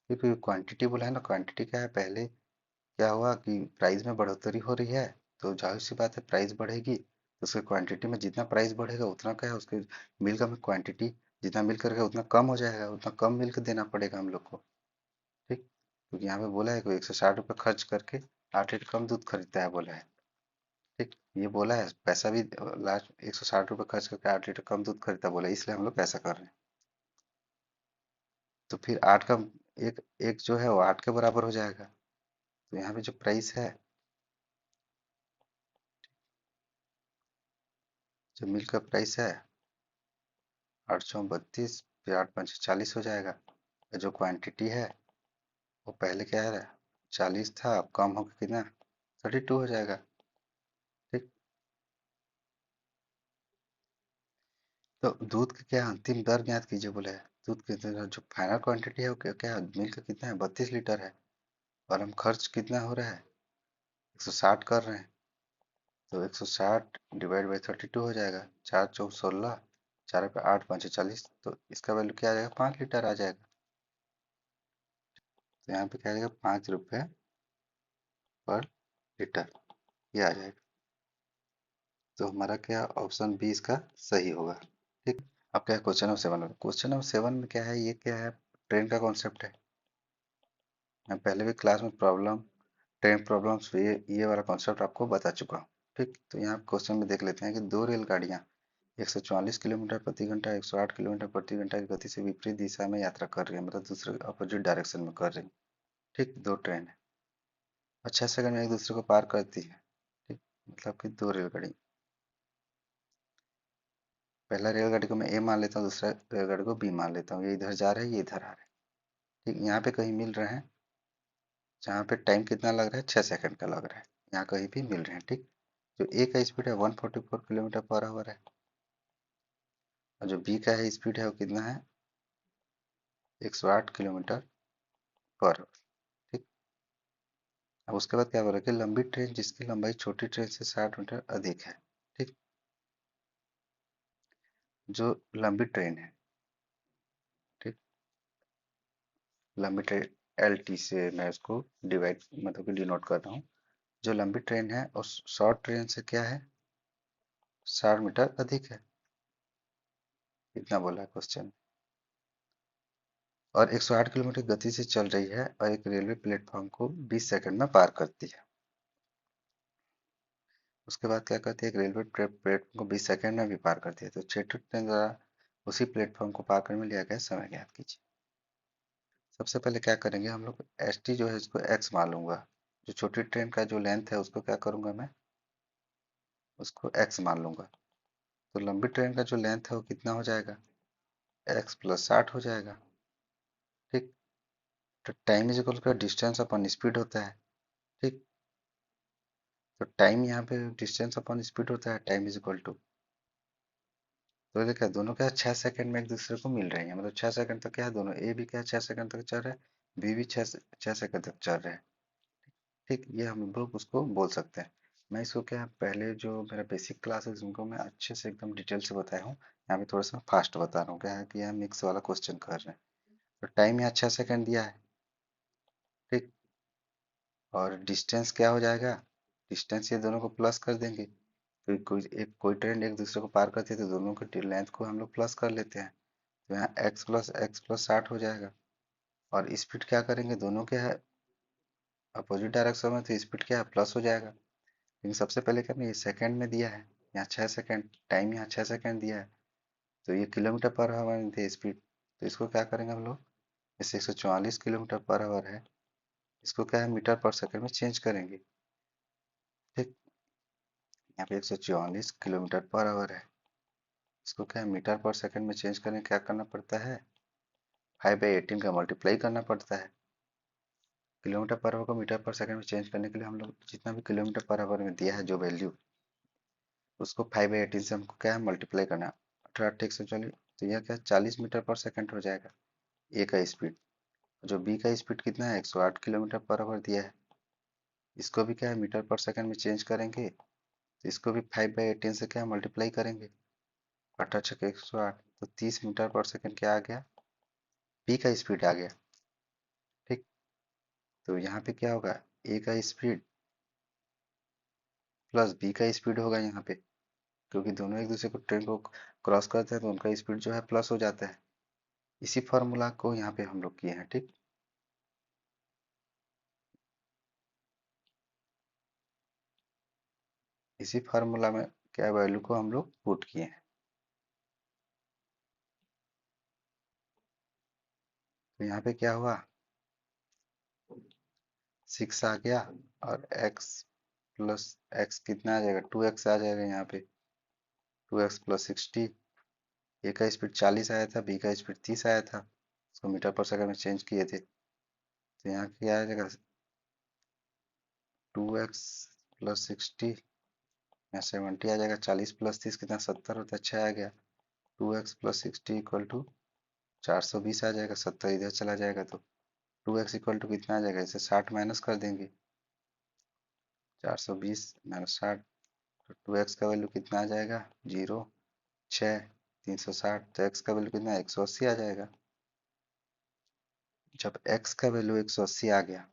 क्योंकि क्वांटिटी बोला है ना, क्वांटिटी क्या है, पहले क्या हुआ कि प्राइस में बढ़ोतरी हो रही है, तो जाहिर सी बात है प्राइस बढ़ेगी, तो उसके क्वांटिटी में जितना प्राइस बढ़ेगा उतना क्या है, उसके मिल्क में क्वांटिटी जितना मिल्क करेगा उतना कम हो जाएगा, उतना कम मिल्क देना पड़ेगा हम लोग को। ठीक, क्योंकि यहाँ पे बोला है कोई 160 रुपये खर्च करके 8 लीटर कम दूध खरीदता है बोला है। ठीक, ये बोला है पैसा भी, लास्ट 160 रुपये खर्च करके 8 लीटर कम दूध खरीदता बोला है, इसलिए हम लोग ऐसा कर रहे हैं। तो फिर 8 का एक एक जो है वो 8 के बराबर हो जाएगा। तो यहाँ पे जो प्राइस है, जो मिल्क का प्राइस है 832, फिर 8×5 = 40 हो जाएगा। और जो क्वांटिटी है वो पहले क्या है, 40 था, अब कम होकर कितना, 32 हो जाएगा। ठीक, तो दूध की क्या अंतिम दर ज्ञात कीजिए बोले है। दूध की जो फाइनल क्वांटिटी है वो क्या क्या मिल्क कितना है, 32 लीटर है, और हम खर्च कितना हो रहा है, 160 कर रहे हैं। तो 160 / 32 हो जाएगा, 4×4 = 16, 4×8 = 40, तो इसका वैल्यू क्या आ जाएगा, 5 लीटर आ जाएगा। तो यहाँ पे क्या आ जाएगा, 5 रुपये पर लीटर, ये आ जाएगा। तो हमारा क्या ऑप्शन बी इसका सही होगा। ठीक, अब क्या है क्वेश्चन नंबर 7 में। क्वेश्चन नंबर 7 में क्या है, ये क्या है, ट्रेन का कॉन्सेप्ट है। मैं पहले भी क्लास में प्रॉब्लम, ट्रेन प्रॉब्लम्स, ये वाला कॉन्सेप्ट आपको बता चुका हूँ। ठीक, तो यहाँ क्वेश्चन में देख लेते हैं कि दो रेलगाड़ियाँ 144 किलोमीटर प्रति घंटा, 108 किलोमीटर प्रति घंटा की गति से विपरीत दिशा में यात्रा कर रही है, मतलब दूसरे अपोजिट डायरेक्शन में कर रही है। ठीक, दो ट्रेन है और 6 सेकंड में एक दूसरे को पार करती है। ठीक, मतलब कि दो रेलगाड़ी, पहला रेलगाड़ी को मैं ए मान लेता हूँ, दूसरा रेलगाड़ी को बी मान लेता हूँ। ये इधर जा रहा है, ये इधर आ रहा है। ठीक, यहाँ पे कहीं मिल रहे हैं जहाँ पे टाइम कितना लग रहा है, 6 सेकंड का लग रहा है, यहाँ कहीं भी मिल रहे हैं। ठीक, जो ए का स्पीड है 144 किलोमीटर पर आवर है, और जो बी का है स्पीड है वो कितना है, 108 किलोमीटर पर आवर। ठीक, अब उसके बाद क्या बोला कि लंबी ट्रेन जिसकी लंबाई छोटी ट्रेन से 60 मीटर अधिक है। ठीक, जो लंबी ट्रेन है, ठीक, लंबी ट्रेन एल टी से मैं उसको डिवाइड मतलब कि डिनोट कर रहा हूँ। जो लंबी ट्रेन है उस शॉर्ट ट्रेन से क्या है, 60 मीटर अधिक है, इतना बोला है क्वेश्चन। और 108 किलोमीटर गति से चल रही है और एक रेलवे प्लेटफॉर्म को 20 सेकंड में पार करती है। उसके बाद क्या करती है, एक रेलवे प्लेटफॉर्म को 20 सेकंड में भी पार करती है, तो छोटी ट्रेन द्वारा उसी प्लेटफॉर्म को पार करने में लिया गया समय ज्ञात कीजिए। सबसे पहले क्या करेंगे हम लोग, एस टी जो है इसको एक्स मान लूंगा, जो छोटी ट्रेन का जो लेंथ है उसको क्या करूंगा मैं, उसको एक्स मान लूंगा। तो लंबी ट्रेन का जो लेंथ है वो कितना हो जाएगा, x + 60 हो जाएगा। ठीक, तो time is equal to distance upon speed होता है। ठीक, तो टाइम यहाँ पे डिस्टेंस अपॉन स्पीड होता है, टाइम इज इक्वल टू तो देखा दोनों क्या 6 सेकंड में एक दूसरे को मिल रही है, मतलब 6 सेकंड तक क्या है, दोनों ए भी क्या 6 सेकंड तक चल रहा है, बी भी 6 6 सेकंड तक चल रहा है। ठीक, ये हम लोग उसको बोल सकते हैं। मैं इसको क्या पहले जो मेरा बेसिक क्लास है उनको मैं अच्छे से एकदम डिटेल से बताया हूँ, यहाँ पे थोड़ा सा फास्ट बता रहा हूँ, क्या है कि यहाँ मिक्स वाला क्वेश्चन कर रहे हैं। तो टाइम यहाँ 6 सेकंड दिया है। ठीक, और डिस्टेंस क्या हो जाएगा, डिस्टेंस ये दोनों को प्लस कर देंगे, कोई ट्रेन एक दूसरे को पार करती है तो दोनों के लेंथ को हम लोग प्लस कर लेते हैं। तो यहाँ x प्लस 60 हो जाएगा। और स्पीड क्या करेंगे, दोनों क्या है अपोजिट डायरेक्शन में, तो स्पीड क्या है प्लस हो जाएगा। लेकिन सबसे पहले क्या है, ये सेकंड में दिया है, यहाँ 6 सेकंड, टाइम यहाँ 6 सेकंड दिया है, तो ये किलोमीटर पर आवर में दी स्पीड, तो इसको क्या करेंगे हम लोग, जैसे 144 किलोमीटर पर आवर है, इसको क्या है मीटर पर सेकंड में चेंज करेंगे। ठीक, यहाँ पे 144 किलोमीटर पर आवर है, इसको क्या है मीटर पर सेकंड में चेंज करने क्या करना पड़ता है, 5/18 का मल्टीप्लाई करना पड़ता है। किलोमीटर पर आवर को मीटर पर सेकंड में चेंज करने के लिए हम लोग जितना भी किलोमीटर पर आवर में दिया है जो वैल्यू, उसको 5/18 से हमको क्या है मल्टीप्लाई करना है। 18 140, तो यह क्या 40 मीटर पर सेकंड हो जाएगा ए का स्पीड। जो बी का स्पीड कितना है 108 किलोमीटर पर आवर दिया है, इसको भी क्या है मीटर पर सेकंड में चेंज करेंगे, तो इसको भी 5/18 से क्या मल्टीप्लाई करेंगे, 18 6 108, तो 30 मीटर पर सेकंड क्या आ गया, बी का स्पीड आ गया। ठीक, तो यहाँ पे क्या होगा, ए का स्पीड प्लस बी का स्पीड होगा यहाँ पे, क्योंकि दोनों एक दूसरे को ट्रेन को क्रॉस करते हैं तो उनका स्पीड जो है प्लस हो जाता है। इसी फार्मूला को यहाँ पे हम लोग किए हैं। ठीक, इसी फार्मूला में क्या वैल्यू को हम लोग पुट किए हैं। तो यहाँ पे क्या हुआ, 6 आ गया, और x कितना आ जाएगा, 2x आ जाएगा यहाँ पे, 2x + 60। ए का स्पीड 40 आया था, बी का स्पीड 30 आया था, उसको मीटर पर सेकंड में चेंज किए थे, तो यहाँ क्या आ जाएगा, 2x + 60, यहाँ 70 आ जाएगा, 40 + 30 कितना 70 होता है, 6 आ गया। 2x + 60 = 420 आ जाएगा, 70 इधर चला जाएगा, तो 2x = कितना आ जाएगा, इसे 60 माइनस कर देंगे, 420 - 60, तो 2x का वैल्यू कितना आ जाएगा, 0 6 360, तो x का वैल्यू कितना 180 आ जाएगा। जब x का वैल्यू 180 आ गया,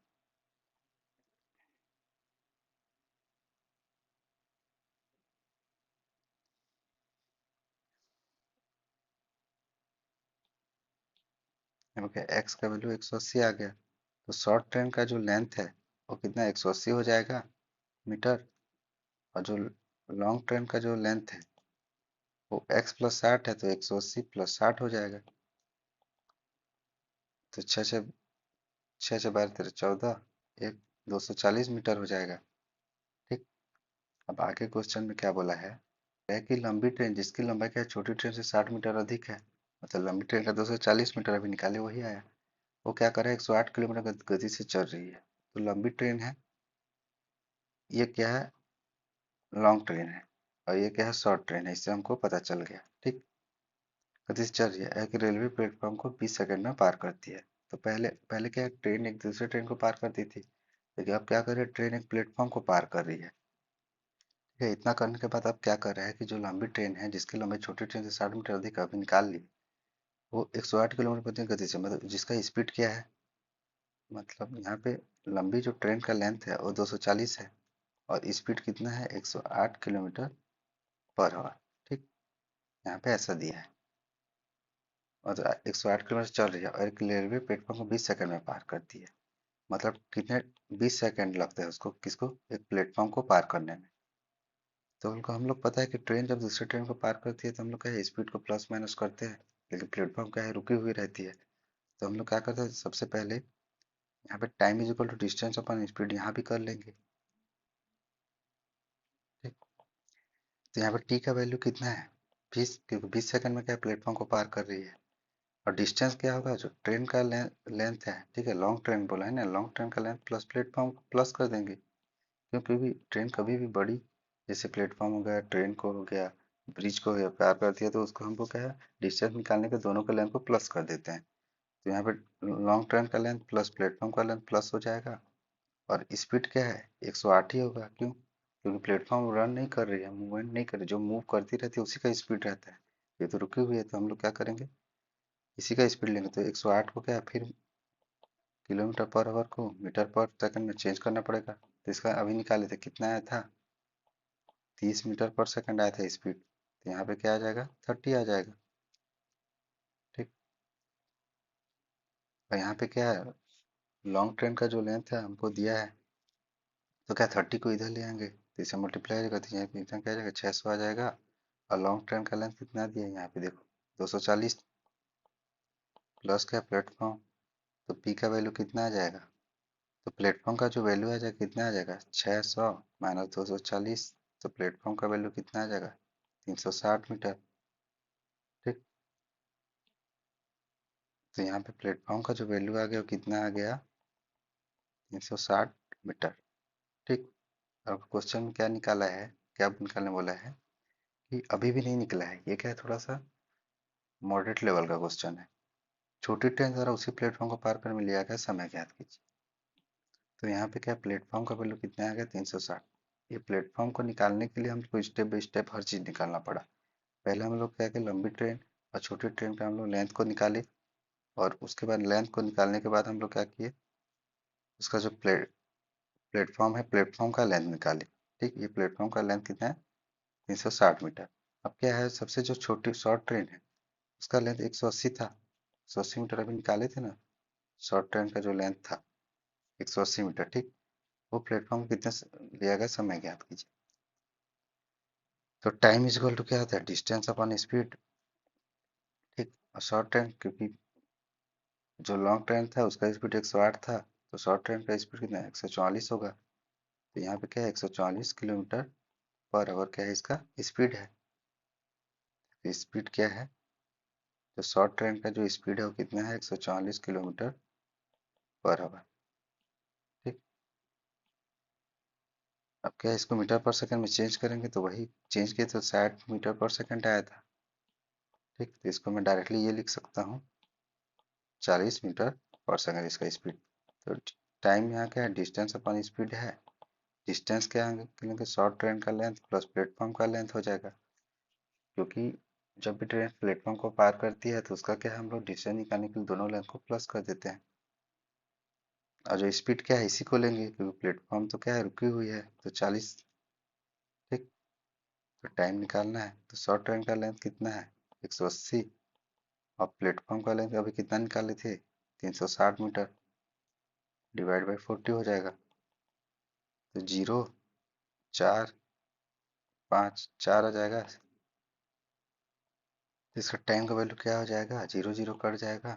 ओके x का वैल्यू 180 आ गया, तो शॉर्ट ट्रेन का जो लेंथ है वो कितना 180 हो जाएगा मीटर, और जो लॉन्ग ट्रेन का जो लेंथ है वो x + 60 है, तो 180 + 60 हो जाएगा। तो 6 6 12 13 14, एक 240 मीटर हो जाएगा। ठीक, अब आगे क्वेश्चन में क्या बोला है कि लंबी ट्रेन जिसकी लंबाई क्या है छोटी ट्रेन से 60 मीटर अधिक है, मतलब लंबी ट्रेन का 240 मीटर अभी निकाले वही आया, वो क्या कर रहा है 108 किलोमीटर गति से चल रही है। तो लंबी ट्रेन है, ये क्या है लॉन्ग ट्रेन है, और ये क्या है शॉर्ट ट्रेन है, इससे हमको पता चल गया। ठीक, गति से चल रही है कि रेलवे प्लेटफॉर्म को 20 सेकंड में पार करती है। तो पहले पहले क्या है, ट्रेन एक दूसरे ट्रेन को पार करती थी, लेकिन अब क्या कर रही है, ट्रेन एक प्लेटफॉर्म को पार कर रही है। ठीक है, इतना करने के बाद अब क्या कर रहा है कि जो लंबी ट्रेन है जिसकी लंबाई छोटी ट्रेन से 60 मीटर अधिक है, अभी निकाल ली, वो 108 किलोमीटर प्रति गति से, मतलब जिसका स्पीड क्या है, मतलब यहाँ पे लंबी जो ट्रेन का लेंथ है वो 240 है, और स्पीड कितना है 108 किलोमीटर पर आवर। ठीक, यहाँ पे ऐसा दिया है, और 108 किलोमीटर चल रही है, और एक रेलवे प्लेटफॉर्म को 20 सेकंड में पार करती है, मतलब कितने 20 सेकंड लगते हैं उसको, किसको, एक प्लेटफॉर्म को पार करने में। तो उनको हम लोग पता है कि ट्रेन जब दूसरे ट्रेन को पार करती है तो हम लोग क्या है स्पीड को प्लस माइनस करते हैं, लेकिन प्लेटफॉर्म क्या है रुकी हुई रहती है, तो हम लोग क्या करते हैं सबसे पहले यहाँ पे time is equal to distance upon speed यहाँ भी कर लेंगे। ठीक, तो यहाँ पे टी का वैल्यू कितना है 20, क्योंकि 20 सेकंड में क्या प्लेटफॉर्म को पार कर रही है, और डिस्टेंस क्या होगा जो ट्रेन का लेंथ है, ठीक है लॉन्ग ट्रेन बोला है ना, लॉन्ग ट्रेन का लेंथ प्लस प्लेटफॉर्म प्लस कर देंगे, क्योंकि भी ट्रेन कभी भी बड़ी, जैसे प्लेटफॉर्म हो गया, ट्रेन को हो गया, ब्रिज को पार कर दिया तो उसको हमको क्या है, डिस्टेंस निकालने के दोनों के लेंथ को प्लस कर देते हैं। तो यहाँ पे लॉन्ग ट्रेन का लेंथ प्लस प्लेटफॉर्म का लेंथ प्लस हो जाएगा, और स्पीड क्या है 108 ही होगा। क्यों? क्योंकि प्लेटफॉर्म रन नहीं कर रही है, मूवमेंट नहीं कर रही, जो मूव करती रहती है उसी का स्पीड रहता है। ये तो रुकी हुई है, तो हम लोग क्या करेंगे, इसी का स्पीड लेंगे। तो 108 को क्या है, फिर किलोमीटर पर आवर को मीटर पर सेकंड में चेंज करना पड़ेगा। तो इसका अभी निकाले थे, कितना आया था, 30 मीटर पर सेकंड आया था स्पीड। तो यहाँ पे क्या आ जाएगा, 30 आ जाएगा। ठीक। और यहाँ पे क्या है, लॉन्ग ट्रेन का जो लेंथ है हमको दिया है, तो क्या 30 को इधर ले आएंगे तो इसे मल्टीप्लाई हो जाएगा, तो यहाँ पे इतना क्या आ जाएगा, 600 आ जाएगा। और लॉन्ग ट्रेन का लेंथ कितना दिया है यहाँ पे देखो, 240 प्लस क्या प्लेटफॉर्म, तो पी का वैल्यू कितना आ जाएगा, तो प्लेटफॉर्म का जो वैल्यू आ जाएगा कितना आ जाएगा, 600 माइनस 240, तो प्लेटफॉर्म का वैल्यू कितना आ जाएगा, 360 मीटर। ठीक। तो यहाँ पे प्लेटफॉर्म का जो वैल्यू आ गया वो कितना आ गया, 360 मीटर। ठीक। अब क्वेश्चन में क्या निकाला है, क्या निकालने बोला है कि अभी भी नहीं निकला है, ये क्या है, थोड़ा सा मॉडरेट लेवल का क्वेश्चन है। छोटी ट्रेन द्वारा उसी प्लेटफॉर्म को पार करने में लिया गया समय ज्ञात कीजिए। तो यहाँ पे क्या प्लेटफॉर्म का वैल्यू कितना आ गया, 360। ये प्लेटफॉर्म को निकालने के लिए हमको स्टेप बाई स्टेप हर चीज निकालना पड़ा। पहले हम लोग क्या किया, लंबी ट्रेन और छोटी ट्रेन का हम लोग लेंथ को निकाले, और उसके बाद लेंथ को निकालने के बाद हम लोग क्या किए, उसका जो प्लेटफॉर्म है, प्लेटफॉर्म का लेंथ निकाले। ठीक। ये प्लेटफॉर्म का लेंथ कितना है, 360 मीटर। अब क्या है, सबसे जो छोटी शॉर्ट ट्रेन है उसका लेंथ 180 था, 180 मीटर अभी निकाले थे ना। शॉर्ट ट्रेन का जो लेंथ था 180 मीटर। ठीक। वो प्लेटफॉर्म कितने लिया गया, समय ज्ञात कीजिए। तो टाइम इज इक्वल टू क्या होता है, डिस्टेंस अपॉन स्पीड। ठीक। और शॉर्ट ट्रेन, क्योंकि जो लॉन्ग ट्रेन था उसका स्पीड 108 था, तो शॉर्ट ट्रेन का स्पीड कितना है, 144 होगा। तो यहाँ पे क्या है, 144 किलोमीटर पर आवर क्या है, इसका स्पीड है। तो स्पीड क्या है, तो शॉर्ट ट्रेन का जो स्पीड है वो कितना है, 144 किलोमीटर पर आवर। ठीक। अब क्या है, इसको मीटर पर सेकंड में चेंज करेंगे, तो वही चेंज किए तो 60 मीटर पर सेकंड आया था। ठीक। तो इसको मैं डायरेक्टली ये लिख सकता हूँ, 40 मीटर पर सेकंड इसका स्पीड। तो टाइम यहाँ क्या है, डिस्टेंस अपॉन स्पीड है। डिस्टेंस क्या है, क्योंकि शॉर्ट ट्रेन का लेंथ प्लस प्लेटफॉर्म का लेंथ हो जाएगा, क्योंकि जब भी ट्रेन प्लेटफॉर्म को पार करती है तो उसका क्या है, हम लोग डिस्टेंस निकालने के लिए दोनों लेंथ को प्लस कर देते हैं। और जो स्पीड क्या है इसी को लेंगे, क्योंकि प्लेटफॉर्म तो क्या है, रुकी हुई है, तो 40। ठीक। तो टाइम निकालना है, तो शॉर्ट ट्रेन का लेंथ कितना है, 180, और प्लेटफॉर्म का लेंथ अभी कितना निकाले थे, 360 मीटर, डिवाइड बाई 40 हो जाएगा। तो 0, 4, 5, 4 आ जाएगा। तो इसका टाइम का वैल्यू क्या हो जाएगा, 0 0 कट जाएगा,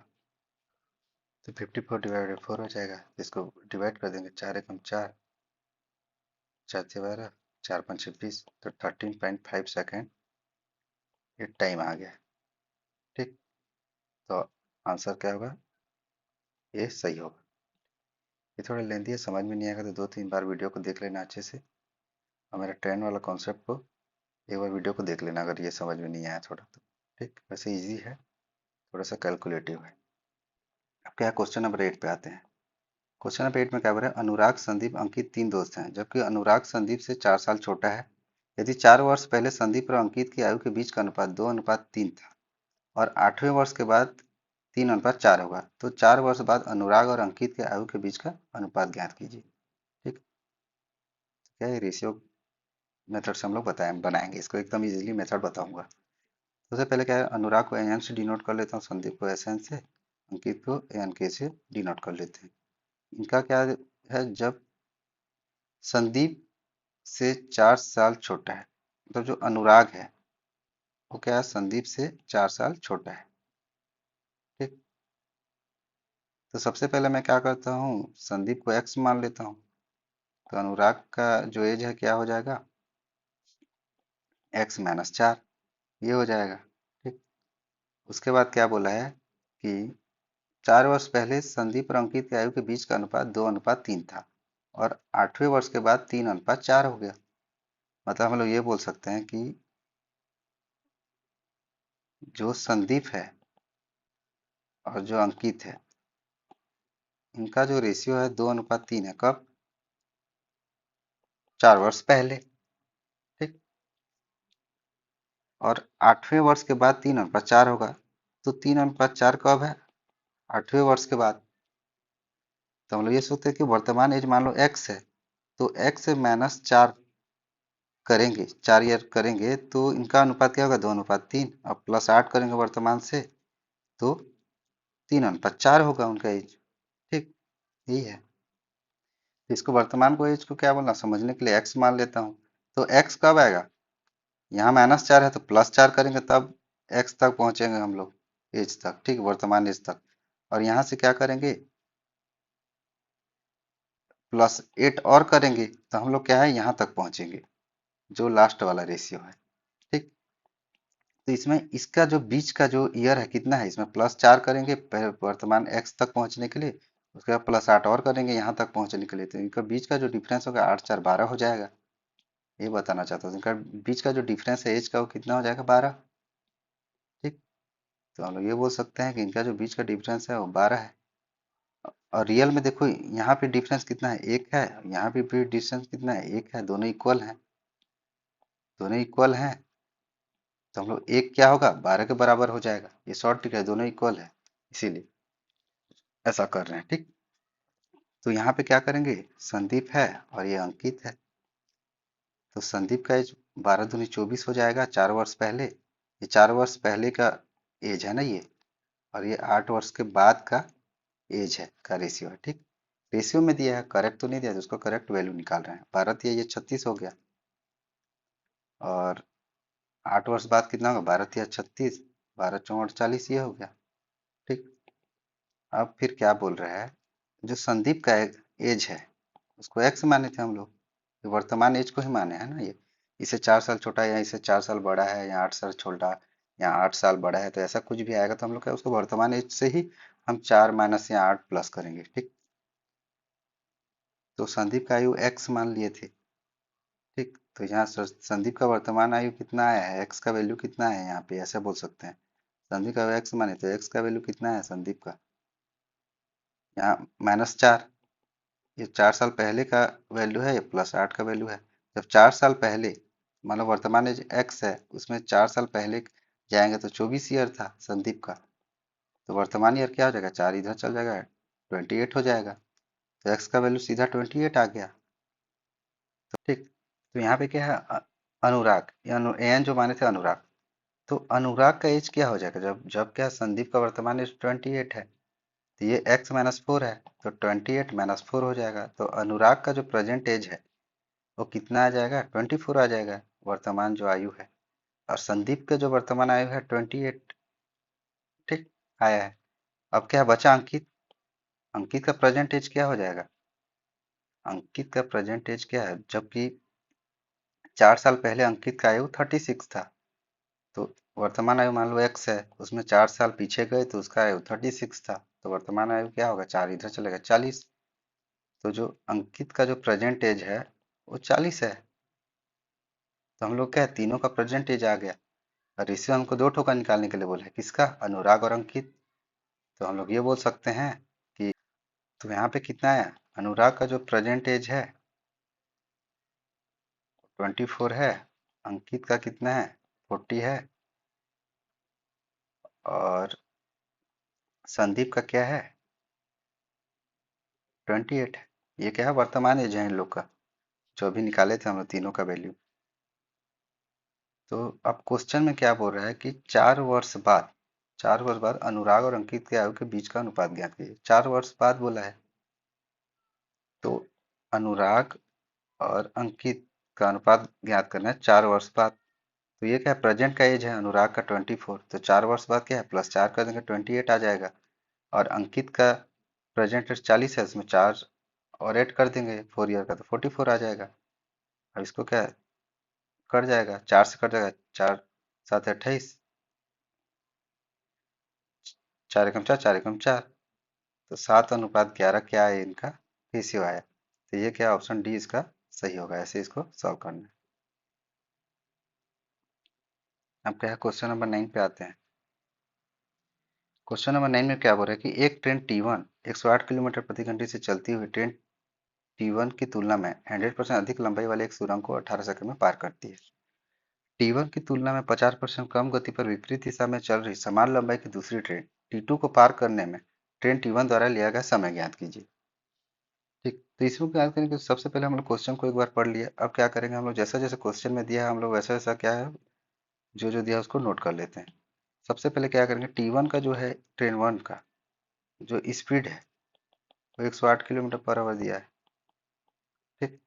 तो 54 डिवाइड बाई 4 हो जाएगा। इसको डिवाइड कर देंगे, 4 एकम 4, 4 से 12, 4 5 26, तो 13.5 सेकेंड ये टाइम आ गया। ठीक। तो आंसर क्या होगा, ये सही होगा। ये थोड़ा लेंथी है, समझ में नहीं आएगा तो 2 3 बार वीडियो को देख लेना अच्छे से, और मेरा ट्रेन वाला कॉन्सेप्ट को एक बार वीडियो को देख लेना अगर ये समझ में नहीं आया थोड़ा तो। ठीक। वैसे इजी है, थोड़ा सा कैलकुलेटिव है। अब क्या, क्वेश्चन नंबर 8 पे आते हैं। क्वेश्चन नंबर 8 में क्या बोल रहा है, अनुराग संदीप अंकित 3 दोस्त हैं, जबकि अनुराग संदीप से 4 साल छोटा है। यदि 4 वर्ष पहले संदीप और अंकित की आयु के बीच का अनुपात 2:3 था, और 8वें वर्ष के बाद 3:4 होगा, तो 4 वर्ष बाद अनुराग और अंकित के आयु के बीच का अनुपात ज्ञात कीजिए। ठीक। क्या है, रेशियो मेथड से हम लोग बनाएंगे इसको, एकदम इजीली मेथड बताऊंगा। सबसे पहले क्या है, अनुराग को एन से डिनोट कर लेता हूँ, संदीप को एस एन से, अंकित को एन के से डिनोट कर लेते हैं। इनका क्या है, जब संदीप से 4 साल छोटा है, मतलब जो अनुराग है वो क्या है, संदीप से 4 साल छोटा है। ठीक। तो सबसे पहले मैं क्या करता हूँ, संदीप को एक्स मान लेता हूँ, तो अनुराग का जो एज है क्या हो जाएगा, x-4, ये हो जाएगा। ठीक। उसके बाद क्या बोला है कि 4 वर्ष पहले संदीप और अंकित की आयु के बीच का अनुपात 2:3 था, और 8वें वर्ष के बाद 3:4 हो गया। मतलब हम लोग ये बोल सकते हैं कि जो संदीप है और जो अंकित है, इनका जो रेशियो है 2:3 है। कब? 4 वर्ष पहले। ठीक। और 8वें वर्ष के बाद 3:4 होगा। तो 3:4 कब है? 8वें वर्ष के बाद। तो हम लोग ये सोचते हैं कि वर्तमान एज मान लो x है, तो x से -4 करेंगे, 4 ईयर करेंगे तो इनका अनुपात क्या होगा? 2:3। अब +8 करेंगे वर्तमान से तो 3:4 होगा उनका एज। ठीक, यही है। तो इसको वर्तमान को एज को क्या बोलना, समझने के लिए x मान लेता हूँ। तो x कब आएगा? यहाँ -4 है तो +4 करेंगे तब x तक पहुंचेंगे हम लोग, एज तक। ठीक, वर्तमान एज तक। और यहाँ से क्या करेंगे? +8 और करेंगे तो हम लोग क्या है, यहाँ तक पहुंचेंगे, जो लास्ट वाला रेशियो है। ठीक। तो इसमें इसका जो बीच का जो ईयर है कितना है, इसमें +4 करेंगे वर्तमान x तक पहुंचने के लिए, उसके बाद +8 और करेंगे यहाँ तक पहुंचने के लिए, तो इनका बीच का जो डिफरेंस होगा 8 4 12 हो जाएगा। ये बताना चाहता हूँ, इनका बीच का जो डिफरेंस है एज का वो कितना हो जाएगा? 12। ठीक। तो हम लोग ये बोल सकते हैं कि इनका जो बीच का डिफरेंस है वो 12 है। और रियल में देखो यहाँ पे डिफरेंस कितना है? 1 है। यहाँ पे भी डिफरेंस कितना है? 1 है। दोनों इक्वल हैं। दोनों इक्वल हैं तो हम लोग एक क्या होगा? 12 के बराबर हो जाएगा। ये शॉर्ट ट्रिक है, दोनों इक्वल है इसीलिए ऐसा कर रहे हैं। ठीक। तो यहाँ पे क्या करेंगे? संदीप है और ये अंकित है, तो संदीप का एज 12 दूनी 24 हो जाएगा, 4 वर्ष पहले। ये 4 वर्ष पहले का एज है ना ये, और ये 8 वर्ष के बाद का एज है का रेशियो है। ठीक। रेशियो में दिया है, करेक्ट तो नहीं दिया, तो उसको करेक्ट वैल्यू निकाल रहे हैं। 12 दिया, ये 36 हो गया। और 8 वर्ष बाद कितना होगा? 12 दिया 36, 12 4 48, ये हो गया। ठीक। अब फिर क्या बोल रहा है? जो संदीप का एज है उसको एक्स माने थे हम लोग, ये वर्तमान एज को ही माने हैं ना। ये इसे 4 साल छोटा है या इसे 4 साल बड़ा है या 8 साल छोटा या 8 साल बड़ा है, तो ऐसा कुछ भी आएगा तो हम लोग क्या उसको वर्तमान एज से ही हम 4 माइनस या 8 प्लस करेंगे। ठीक। तो संदीप का आयु एक्स मान लिए थे। ठीक। तो यहाँ संदीप का वर्तमान आयु कितना आया है, एक्स का वैल्यू कितना है, यहाँ पे ऐसे बोल सकते हैं। संदीप का एक्स माने तो एक्स का वैल्यू कितना है संदीप का? यहाँ -4। ये 4 साल पहले का वैल्यू है, ये +8 का वैल्यू है। जब 4 साल पहले, मान लो वर्तमान एज एक्स है, उसमें 4 साल पहले जाएंगे तो 24 ईयर था संदीप का, तो वर्तमान ईयर क्या हो जाएगा? 4 इधर चल जाएगा, 28 हो जाएगा। तो एक्स का वैल्यू सीधा 28 आ गया। तो ठीक। तो यहाँ पे क्या है? अनुराग, एन जो माने थे अनुराग, तो अनुराग का एज क्या हो जाएगा? जब जब क्या संदीप का वर्तमान एज 28 है, तो ये x-4 है, तो 28 - 4 हो जाएगा। तो अनुराग का जो प्रेजेंट एज है वो कितना आ जाएगा? 24 आ जाएगा, वर्तमान जो आयु है। और संदीप का जो वर्तमान आयु है 28। ठीक, आया है। अब क्या बचा? अंकित। अंकित का प्रेजेंट एज क्या हो जाएगा? अंकित का प्रेजेंट एज क्या है? जबकि 4 साल पहले अंकित का आयु 36 था, तो वर्तमान आयु मान लो एक्स है, उसमें 4 साल पीछे गए तो उसका आयु 36 था, तो वर्तमान आयु क्या होगा? 4 इधर चलेगा, 40। तो जो अंकित का जो प्रेजेंट एज है वो 40 है। तो हम लोग क्या है, तीनों का प्रेजेंट एज आ गया। और इससे हमको दो ठोका निकालने के लिए बोला है, किसका? अनुराग और अंकित। तो हम लोग ये बोल सकते हैं कि, तो यहाँ पे कितना है? अनुराग का जो प्रेजेंट एज है 24 है, अंकित का कितना है? 40 है, और संदीप का क्या है? 28 है। ये क्या है? वर्तमान एज है इन लोग का, जो अभी निकाले थे हम लोग तीनों का वैल्यू। तो अब क्वेश्चन में क्या बोल रहा है कि 4 वर्ष बाद, 4 वर्ष बाद अनुराग और अंकित के आयु के बीच का अनुपात ज्ञात कीजिए। 4 वर्ष बाद बोला है, तो अनुराग और अंकित का अनुपात ज्ञात करना है 4 वर्ष बाद। तो ये क्या है? प्रेजेंट का एज है अनुराग का 24, तो 4 वर्ष बाद क्या है? +4 कर देंगे, 28 आ जाएगा। और अंकित का प्रेजेंट एज 40 है, उसमें 4 और ऐड कर देंगे 4 ईयर का, तो 44 आ जाएगा। अब इसको क्या है? कट जाएगा, 4 से कट जाएगा, 4 7 28, 4 एकम 4, 4 एकम 4, तो 7:11 क्या है इनका रेशियो आया। तो ये क्या, ऑप्शन डी इसका सही होगा। ऐसे इसको सॉल्व करना है। अब क्या है, क्वेश्चन नंबर 9 पे आते हैं। क्वेश्चन नंबर 9 में क्या बोल रहा है कि एक ट्रेन T1 108 किलोमीटर प्रति घंटे से चलती हुई ट्रेन T1 की तुलना में 100% अधिक लंबाई वाले एक सुरंग को 18 सेकंड में पार करती है। T1 की तुलना में 50% कम गति पर विपरीत दिशा में चल रही समान लंबाई की दूसरी ट्रेन T2 को पार करने में ट्रेन T1 द्वारा लिया गया समय ज्ञात कीजिए। ठीक, तो इसमें क्या करेंगे, सबसे पहले हम लोग क्वेश्चन को एक बार पढ़ लिए। अब क्या करेंगे, हम लोग जैसा जैसा क्वेश्चन में दिया है हम लोग वैसा वैसा क्या है, जो जो दिया है उसको नोट कर लेते हैं। सबसे पहले क्या करेंगे, T1 का जो है ट्रेन 1 का जो स्पीड है वो 108 किलोमीटर पर आवर दिया है। ठीक,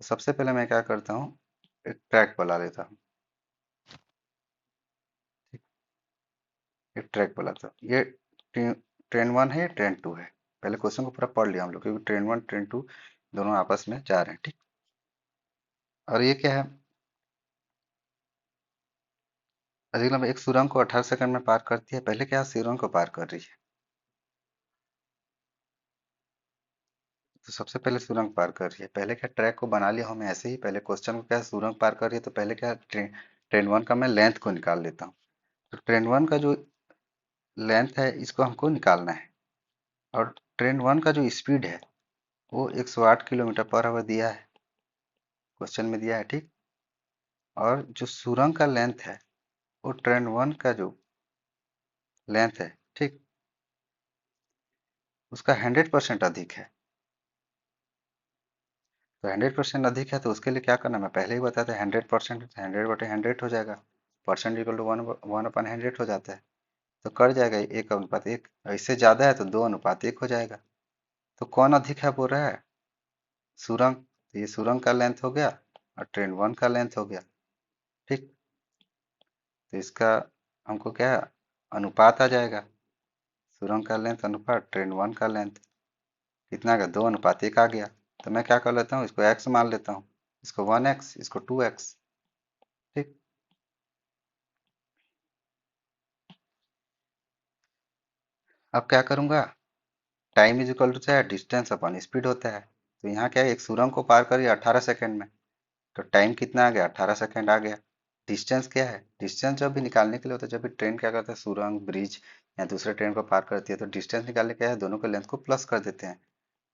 तो सबसे पहले मैं क्या करता हूँ, एक ट्रैक बना लेता हूँ। ठीक, एक ट्रैक बनाता हूँ। ये ट्रेन 1 है, ट्रेन 2 है। पहले क्वेश्चन को पूरा पढ़ लिया हम लोग, क्योंकि ट्रेन 1 ट्रेन 2 दोनों आपस में जा रहे हैं। ठीक, और ये क्या है, अधिक लंबा एक सुरंग को 18 सेकंड में पार करती है। पहले क्या सुरंग को पार कर रही है, तो सबसे पहले सुरंग पार कर रही है। पहले क्या ट्रैक को बना लिया हमें ऐसे ही, पहले क्वेश्चन को क्या सुरंग पार कर रही है, तो पहले क्या ट्रेन 1 का मैं लेंथ को निकाल लेता हूँ। तो ट्रेन 1 का जो लेंथ है इसको हमको निकालना है, और ट्रेन 1 का जो स्पीड है वो 108 किलोमीटर पर आवर दिया है, क्वेश्चन में दिया है। ठीक, और जो सुरंग का लेंथ है वो ट्रेन 1 का जो लेंथ है, ठीक, उसका 100% अधिक है। तो 100% अधिक है, तो उसके लिए क्या करना, मैं पहले ही बताया था 100%, 100/100 हो जाएगा। परसेंट इक्वल टू 1/100 हो जाता है, तो कट जाएगा 1:1। इससे ज़्यादा है तो 2:1 हो जाएगा। तो कौन अधिक है बोल रहा है, सुरंग। तो ये सुरंग का लेंथ हो गया और ट्रेन 1 का लेंथ हो गया। ठीक, तो इसका हमको क्या अनुपात आ जाएगा, सुरंग का लेंथ अनुपात ट्रेन 1 का लेंथ कितना आ गया, 2:1 आ गया। तो मैं क्या कर लेता हूँ, इसको x मान लेता हूँ, इसको 1x, इसको 2x। ठीक, अब क्या करूँगा, टाइम इज इक्वल टू क्या है, डिस्टेंस अपॉन स्पीड होता है। तो यहाँ क्या है, एक सुरंग को पार करिए 18 सेकंड में, तो टाइम कितना आ गया, 18 सेकंड आ गया। डिस्टेंस क्या है, डिस्टेंस जब भी निकालने के लिए होता है, जब भी ट्रेन क्या करता है, सुरंग ब्रिज या दूसरे ट्रेन को पार करती है, तो डिस्टेंस निकालने क्या है, दोनों के लेंथ को प्लस कर देते हैं।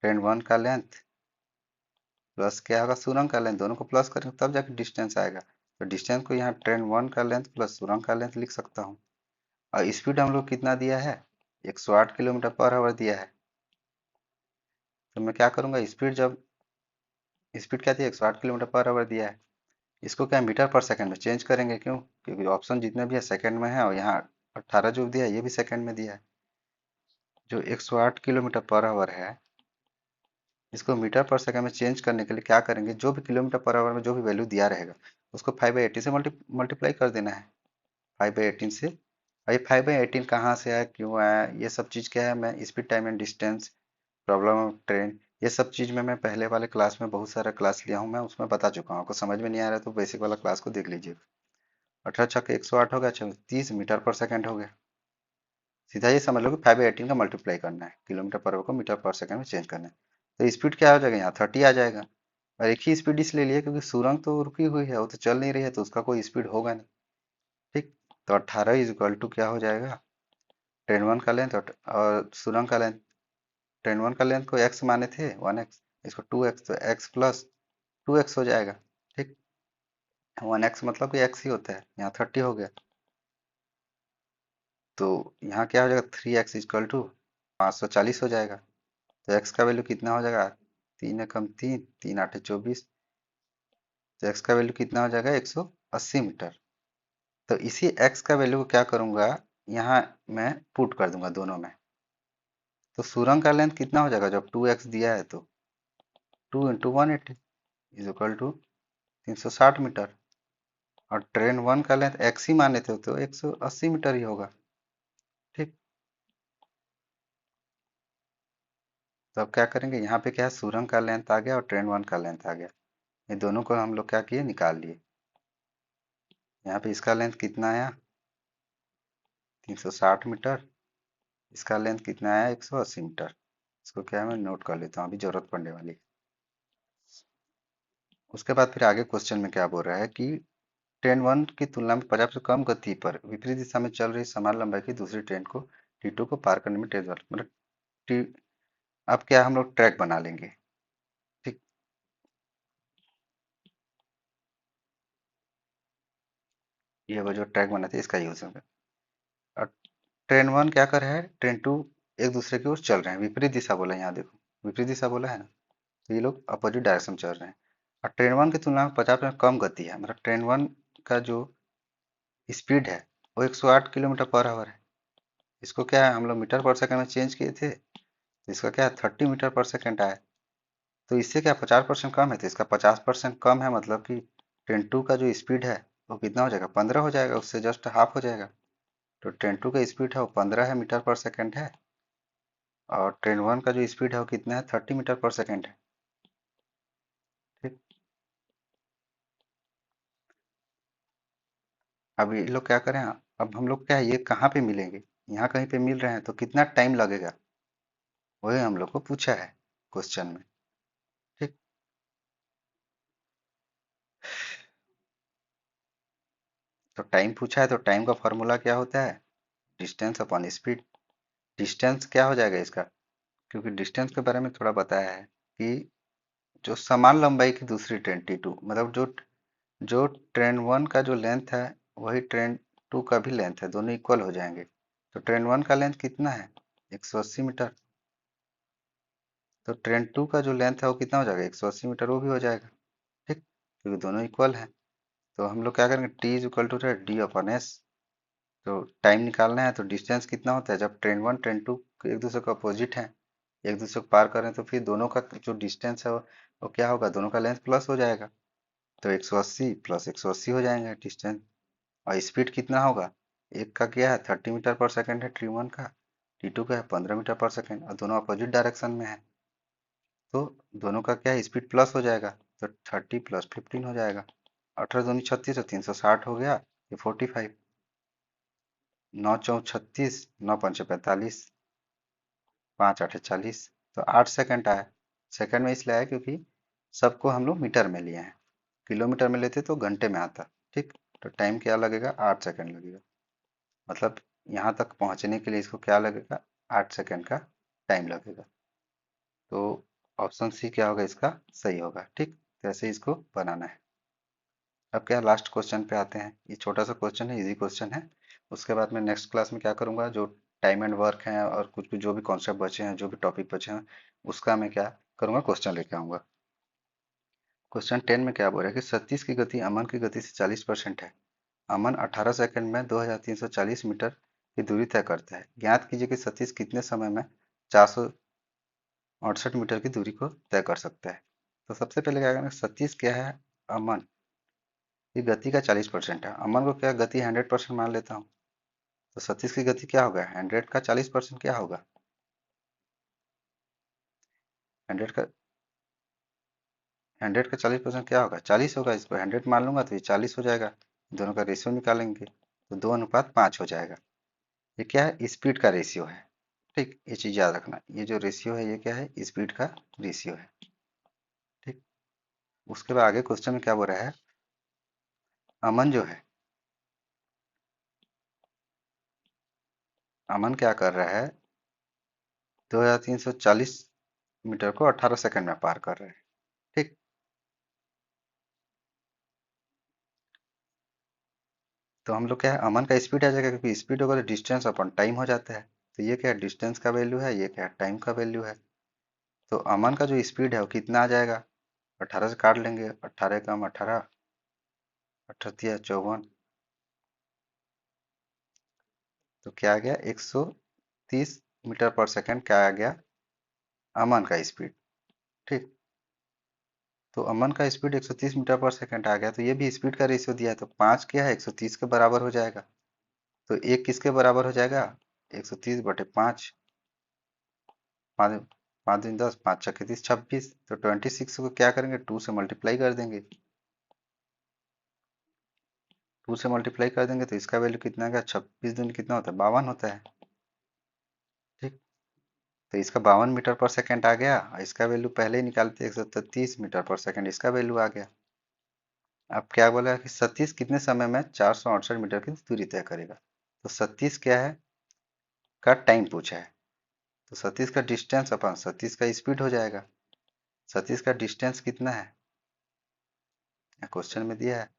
ट्रेन 1 का लेंथ प्लस क्या होगा, सुरंग का लेंथ, दोनों को प्लस करेंगे तब जाके डिस्टेंस आएगा। तो डिस्टेंस को यहाँ ट्रेन 1 का लेंथ प्लस सुरंग का लेंथ लिख सकता हूँ। और स्पीड हम लोग कितना दिया है, 108 किलोमीटर पर आवर दिया है। तो मैं क्या करूँगा, स्पीड क्या थी, 108 किलोमीटर पर आवर दिया है, इसको क्या मीटर पर सेकंड में चेंज करेंगे। क्यों, क्योंकि ऑप्शन जितने भी है सेकंड में है, और यहाँ 18 जो दिया है ये भी सेकंड में दिया है। जो 108 किलोमीटर पर आवर है इसको मीटर पर सेकंड में चेंज करने के लिए क्या करेंगे, जो भी किलोमीटर पर आवर में जो भी वैल्यू दिया रहेगा उसको 5/18 से मल्टीप्लाई कर देना है, 5/18 से। भाई 5/18 कहाँ से आया, क्यों आया, ये सब चीज़ क्या है, मैं speed time and distance, problem of train, ये सब चीज़ में मैं पहले वाले क्लास में बहुत सारा क्लास लिया हूँ, मैं उसमें बता चुका हूँ। आपको समझ में नहीं आ रहा है तो बेसिक वाला क्लास को देख लीजिए। 18 × 108 हो गया, 30 मीटर पर सेकंड हो गया। सीधा ये समझ लो कि 5/18 का मल्टीप्लाई करना है, किलोमीटर पर आवर को मीटर पर सेकंड में चेंज करना है। तो स्पीड क्या हो जाएगा, यहाँ 30 आ जाएगा। और एक ही स्पीड इसलिए लिए क्योंकि सुरंग तो रुकी हुई है, वो तो चल नहीं रही है, तो उसका कोई स्पीड होगा नहीं। ठीक, तो 18 इज इक्वल टू क्या हो जाएगा, ट्रेन 1 का लेंथ और सुरंग का लेंथ। ट्रेन 1 का लेंथ को x माने थे 1x, इसको 2x, तो x प्लस 2x हो जाएगा। ठीक, 1x मतलब कि x ही होता है, यहाँ 30 हो गया। तो यहाँ क्या हो जाएगा, 3x इक्वल टू 540 हो जाएगा। तो x का वैल्यू कितना हो जाएगा, 3 × 3 = 3, 3 × 8 = 24। तो x का वैल्यू कितना हो जाएगा, 180 मीटर। तो इसी x का वैल्यू को क्या करूंगा, यहाँ मैं पुट कर दूंगा दोनों में। तो सुरंग का लेंथ कितना हो जाएगा, जब 2x दिया है तो 2 × 180 इज इक्वल टू 360 मीटर। और ट्रेन 1 का लेंथ x ही माने थे तो 180 मीटर ही होगा। ठीक, तो अब क्या करेंगे, यहाँ पे क्या है, सुरंग का लेंथ आ गया और ट्रेन 1 का लेंथ आ गया, ये दोनों को हम लोग क्या किए, निकाल लिए। यहाँ पे इसका लेंथ कितना आया, 360 मीटर, इसका लेंथ कितना आया, 180 मीटर। इसको क्या है, मैं नोट कर लेता हूँ, अभी जरूरत पड़ने वाली है। उसके बाद फिर आगे क्वेश्चन में क्या बोल रहा है कि ट्रेन 1 की तुलना में 50 से कम गति पर विपरीत दिशा में चल रही समान लंबाई की दूसरी ट्रेन को T2 को पार करने में तेज वाला मतलब टी। अब क्या हम लोग ट्रैक बना लेंगे। ठीक, ये वो जो ट्रैक बनाते हैं इसका यूज होगा। और ट्रेन वन क्या कर रहा है, ट्रेन टू एक दूसरे की ओर चल रहे हैं, विपरीत दिशा बोला है यहाँ देखो, विपरीत दिशा बोला है ना, तो ये लोग अपोजिट डायरेक्शन में चल रहे हैं। और ट्रेन वन की तुलना में 50% कम गति है, मतलब ट्रेन वन का जो स्पीड है वो 108 किलोमीटर पर आवर है। इसको क्या है हम लोग मीटर पर सेकंड में चेंज किए थे, तो इसका क्या है 30 मीटर पर सेकंड आया। तो इससे क्या 50% कम है, तो इसका 50% कम है, मतलब कि ट्रेन टू का जो स्पीड है वो कितना हो जाएगा, 15 हो जाएगा, उससे जस्ट हाफ हो जाएगा। तो ट्रेन टू का स्पीड है वो 15 है मीटर पर सेकंड है, और ट्रेन वन का जो स्पीड है वो कितना है 30 मीटर पर सेकंड है। ठीक, अब ये लोग क्या करें, अब हम लोग क्या है ये कहाँ पे मिलेंगे, यहाँ कहीं पे मिल रहे हैं, तो कितना टाइम लगेगा वही हम लोग को पूछा है क्वेश्चन में। ठीक, तो टाइम पूछा है तो टाइम का फॉर्मूला क्या होता है, डिस्टेंस अपॉन स्पीड। डिस्टेंस क्या हो जाएगा इसका, क्योंकि डिस्टेंस के बारे में थोड़ा बताया है कि जो समान लंबाई की दूसरी ट्रेन T2, मतलब जो जो ट्रेन वन का जो लेंथ है वही ट्रेन टू का भी लेंथ है, दोनों इक्वल हो जाएंगे। तो ट्रेन वन का लेंथ कितना है 180 मीटर, तो ट्रेन टू का जो लेंथ है वो कितना हो जाएगा 180 मीटर, वो भी हो जाएगा। ठीक, क्योंकि दोनों इक्वल हैं। तो हम लोग क्या करेंगे, t is equal to d upon s. तो टाइम निकालना है तो डिस्टेंस कितना होता है, जब ट्रेन वन ट्रेन टू एक दूसरे के अपोजिट हैं, एक दूसरे को पार करें, तो फिर दोनों का जो डिस्टेंस है वो क्या होगा, दोनों का लेंथ प्लस हो जाएगा। तो 180 प्लस 180 हो जाएंगे डिस्टेंस। और स्पीड कितना होगा, एक का क्या है 30 मीटर पर सेकंड है टी वन का, टी टू का है 15 मीटर पर सेकंड, और दोनों अपोजिट डायरेक्शन में है, तो दोनों का क्या है स्पीड प्लस हो जाएगा। तो 30 प्लस 15 हो जाएगा, 18 दूनी 36 और 360 हो गया, ये 45। 9 चौक 36, 9 पंचे 45, 5 8 40, तो 8 सेकंड आया। सेकंड में इसलिए आया क्योंकि सबको हम लोग मीटर में लिए हैं, किलोमीटर में लेते तो घंटे में आता। ठीक, तो टाइम क्या लगेगा 8 सेकंड लगेगा, मतलब यहाँ तक पहुँचने के लिए इसको क्या लगेगा 8 सेकंड का टाइम लगेगा। तो ऑप्शन सी क्या होगा इसका सही होगा। ठीक, तो ऐसे इसको बनाना है। अब क्या लास्ट क्वेश्चन पे आते हैं, ये छोटा सा क्वेश्चन है, इजी क्वेश्चन है। उसके बाद मैं नेक्स्ट क्लास में क्या करूँगा, जो टाइम एंड वर्क है और कुछ कुछ जो भी कॉन्सेप्ट बचे हैं, जो भी टॉपिक बचे हैं, उसका मैं क्या करूँगा क्वेश्चन लेके आऊँगा। क्वेश्चन 10 में क्या बोल रहा है कि सतीश की गति अमन की गति से 40% है। अमन 18 सेकंड में 2340 मीटर की दूरी तय करता है। ज्ञात कीजिए कि सतीश कितने समय में 468 मीटर की दूरी को तय कर सकता है। तो सबसे पहले क्या करना है, सतीश क्या है, अमन की गति का 40% है, अमन को क्या गति 100% मान लेता हूँ, तो सतीश की गति क्या होगा 100 का 40% क्या होगा, 100 का 40% क्या होगा 40 होगा, इसको 100 मान लूंगा तो ये 40 हो जाएगा। दोनों का रेशियो निकालेंगे तो 2:5 हो जाएगा। ये क्या है स्पीड का रेशियो है। ठीक, ये चीज याद रखना, ये जो रेशियो है ये क्या है स्पीड का रेशियो है। ठीक, उसके बाद आगे क्वेश्चन में क्या बोल रहा है, अमन जो है, अमन क्या कर रहा है 2340 मीटर को 18 सेकंड में पार कर रहा है। ठीक, तो हम लोग क्या है अमन का स्पीड आ जाएगा, क्योंकि स्पीड होगा तो डिस्टेंस अपॉन टाइम हो जाता है। तो ये क्या है डिस्टेंस का वैल्यू है, ये क्या है टाइम का वैल्यू है। तो अमन का जो स्पीड है वो कितना आ जाएगा, 18 से काट लेंगे, 18 कम 18, 18 54, तो क्या आ गया 130 मीटर पर सेकंड क्या आ गया अमन का स्पीड। ठीक, तो अमन का स्पीड 130 मीटर पर सेकंड आ गया, तो ये भी स्पीड का रेशियो दिया है, तो 5 क्या है 130 के बराबर हो जाएगा। तो एक किसके बराबर हो जाएगा 130/5, 5 5 दूनी 10, 5 छक्के 30, 26, तो 26 को क्या करेंगे 2 से मल्टीप्लाई कर देंगे, 2 से मल्टीप्लाई कर देंगे तो इसका वैल्यू कितना आएगा 26 दूनी कितना होता है 52 होता है। ठीक, तो इसका 52 मीटर पर सेकंड आ गया, और इसका वैल्यू पहले ही निकालते 130 मीटर पर सेकंड इसका वैल्यू आ गया। अब क्या बोला कि सतीश कितने समय में 468 मीटर की दूरी तय करेगा। तो सतीश क्या है का टाइम पूछा है, तो सतीश का डिस्टेंस अपन सतीश का स्पीड हो जाएगा। सतीश का डिस्टेंस कितना है, क्वेश्चन में दिया है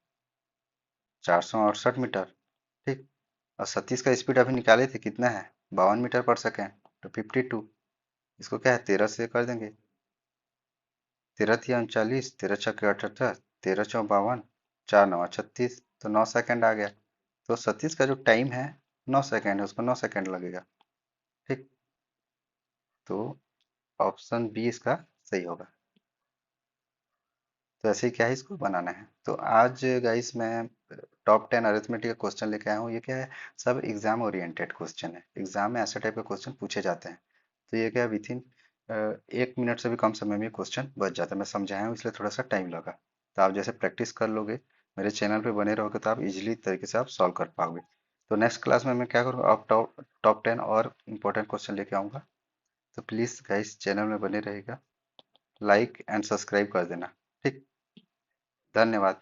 468 मीटर। ठीक। और सतीश का स्पीड अभी निकाले थे कितना है, 52 मीटर पर सेकेंड, तो 52। इसको क्या है 13 से कर देंगे, 13 3 39, 13 6 78, 13 4 52, 4 9 36, तो 9 सेकंड आ गया। तो सतीश का जो टाइम है 9 सेकंड है, उसको 9 सेकंड लगेगा। ठीक। तो ऑप्शन बी इसका सही होगा। तो ऐसे ही क्या है, इसको बनाना है। तो आज गाइस मैं टॉप 10 अरिथमेटिक का क्वेश्चन लेके आया हूँ। ये क्या है, सब एग्जाम ओरिएंटेड क्वेश्चन है, एग्जाम में ऐसे टाइप के क्वेश्चन पूछे जाते हैं। तो ये क्या, विथ इन 1 मिनट से भी कम समय में क्वेश्चन बच जाता है। मैं समझाया हूँ इसलिए थोड़ा सा टाइम लगा। तो आप जैसे प्रैक्टिस कर लोगे, मेरे चैनल पे बने रहोगे, तो आप इजीली तरीके से आप सॉल्व कर पाओगे। तो नेक्स्ट क्लास में मैं क्या करूँगा, आप टॉप 10 और इम्पोर्टेंट क्वेश्चन लेके आऊँगा। तो प्लीज़ गाइस चैनल में बने रहेगा, लाइक एंड सब्सक्राइब कर देना। ठीक। धन्यवाद।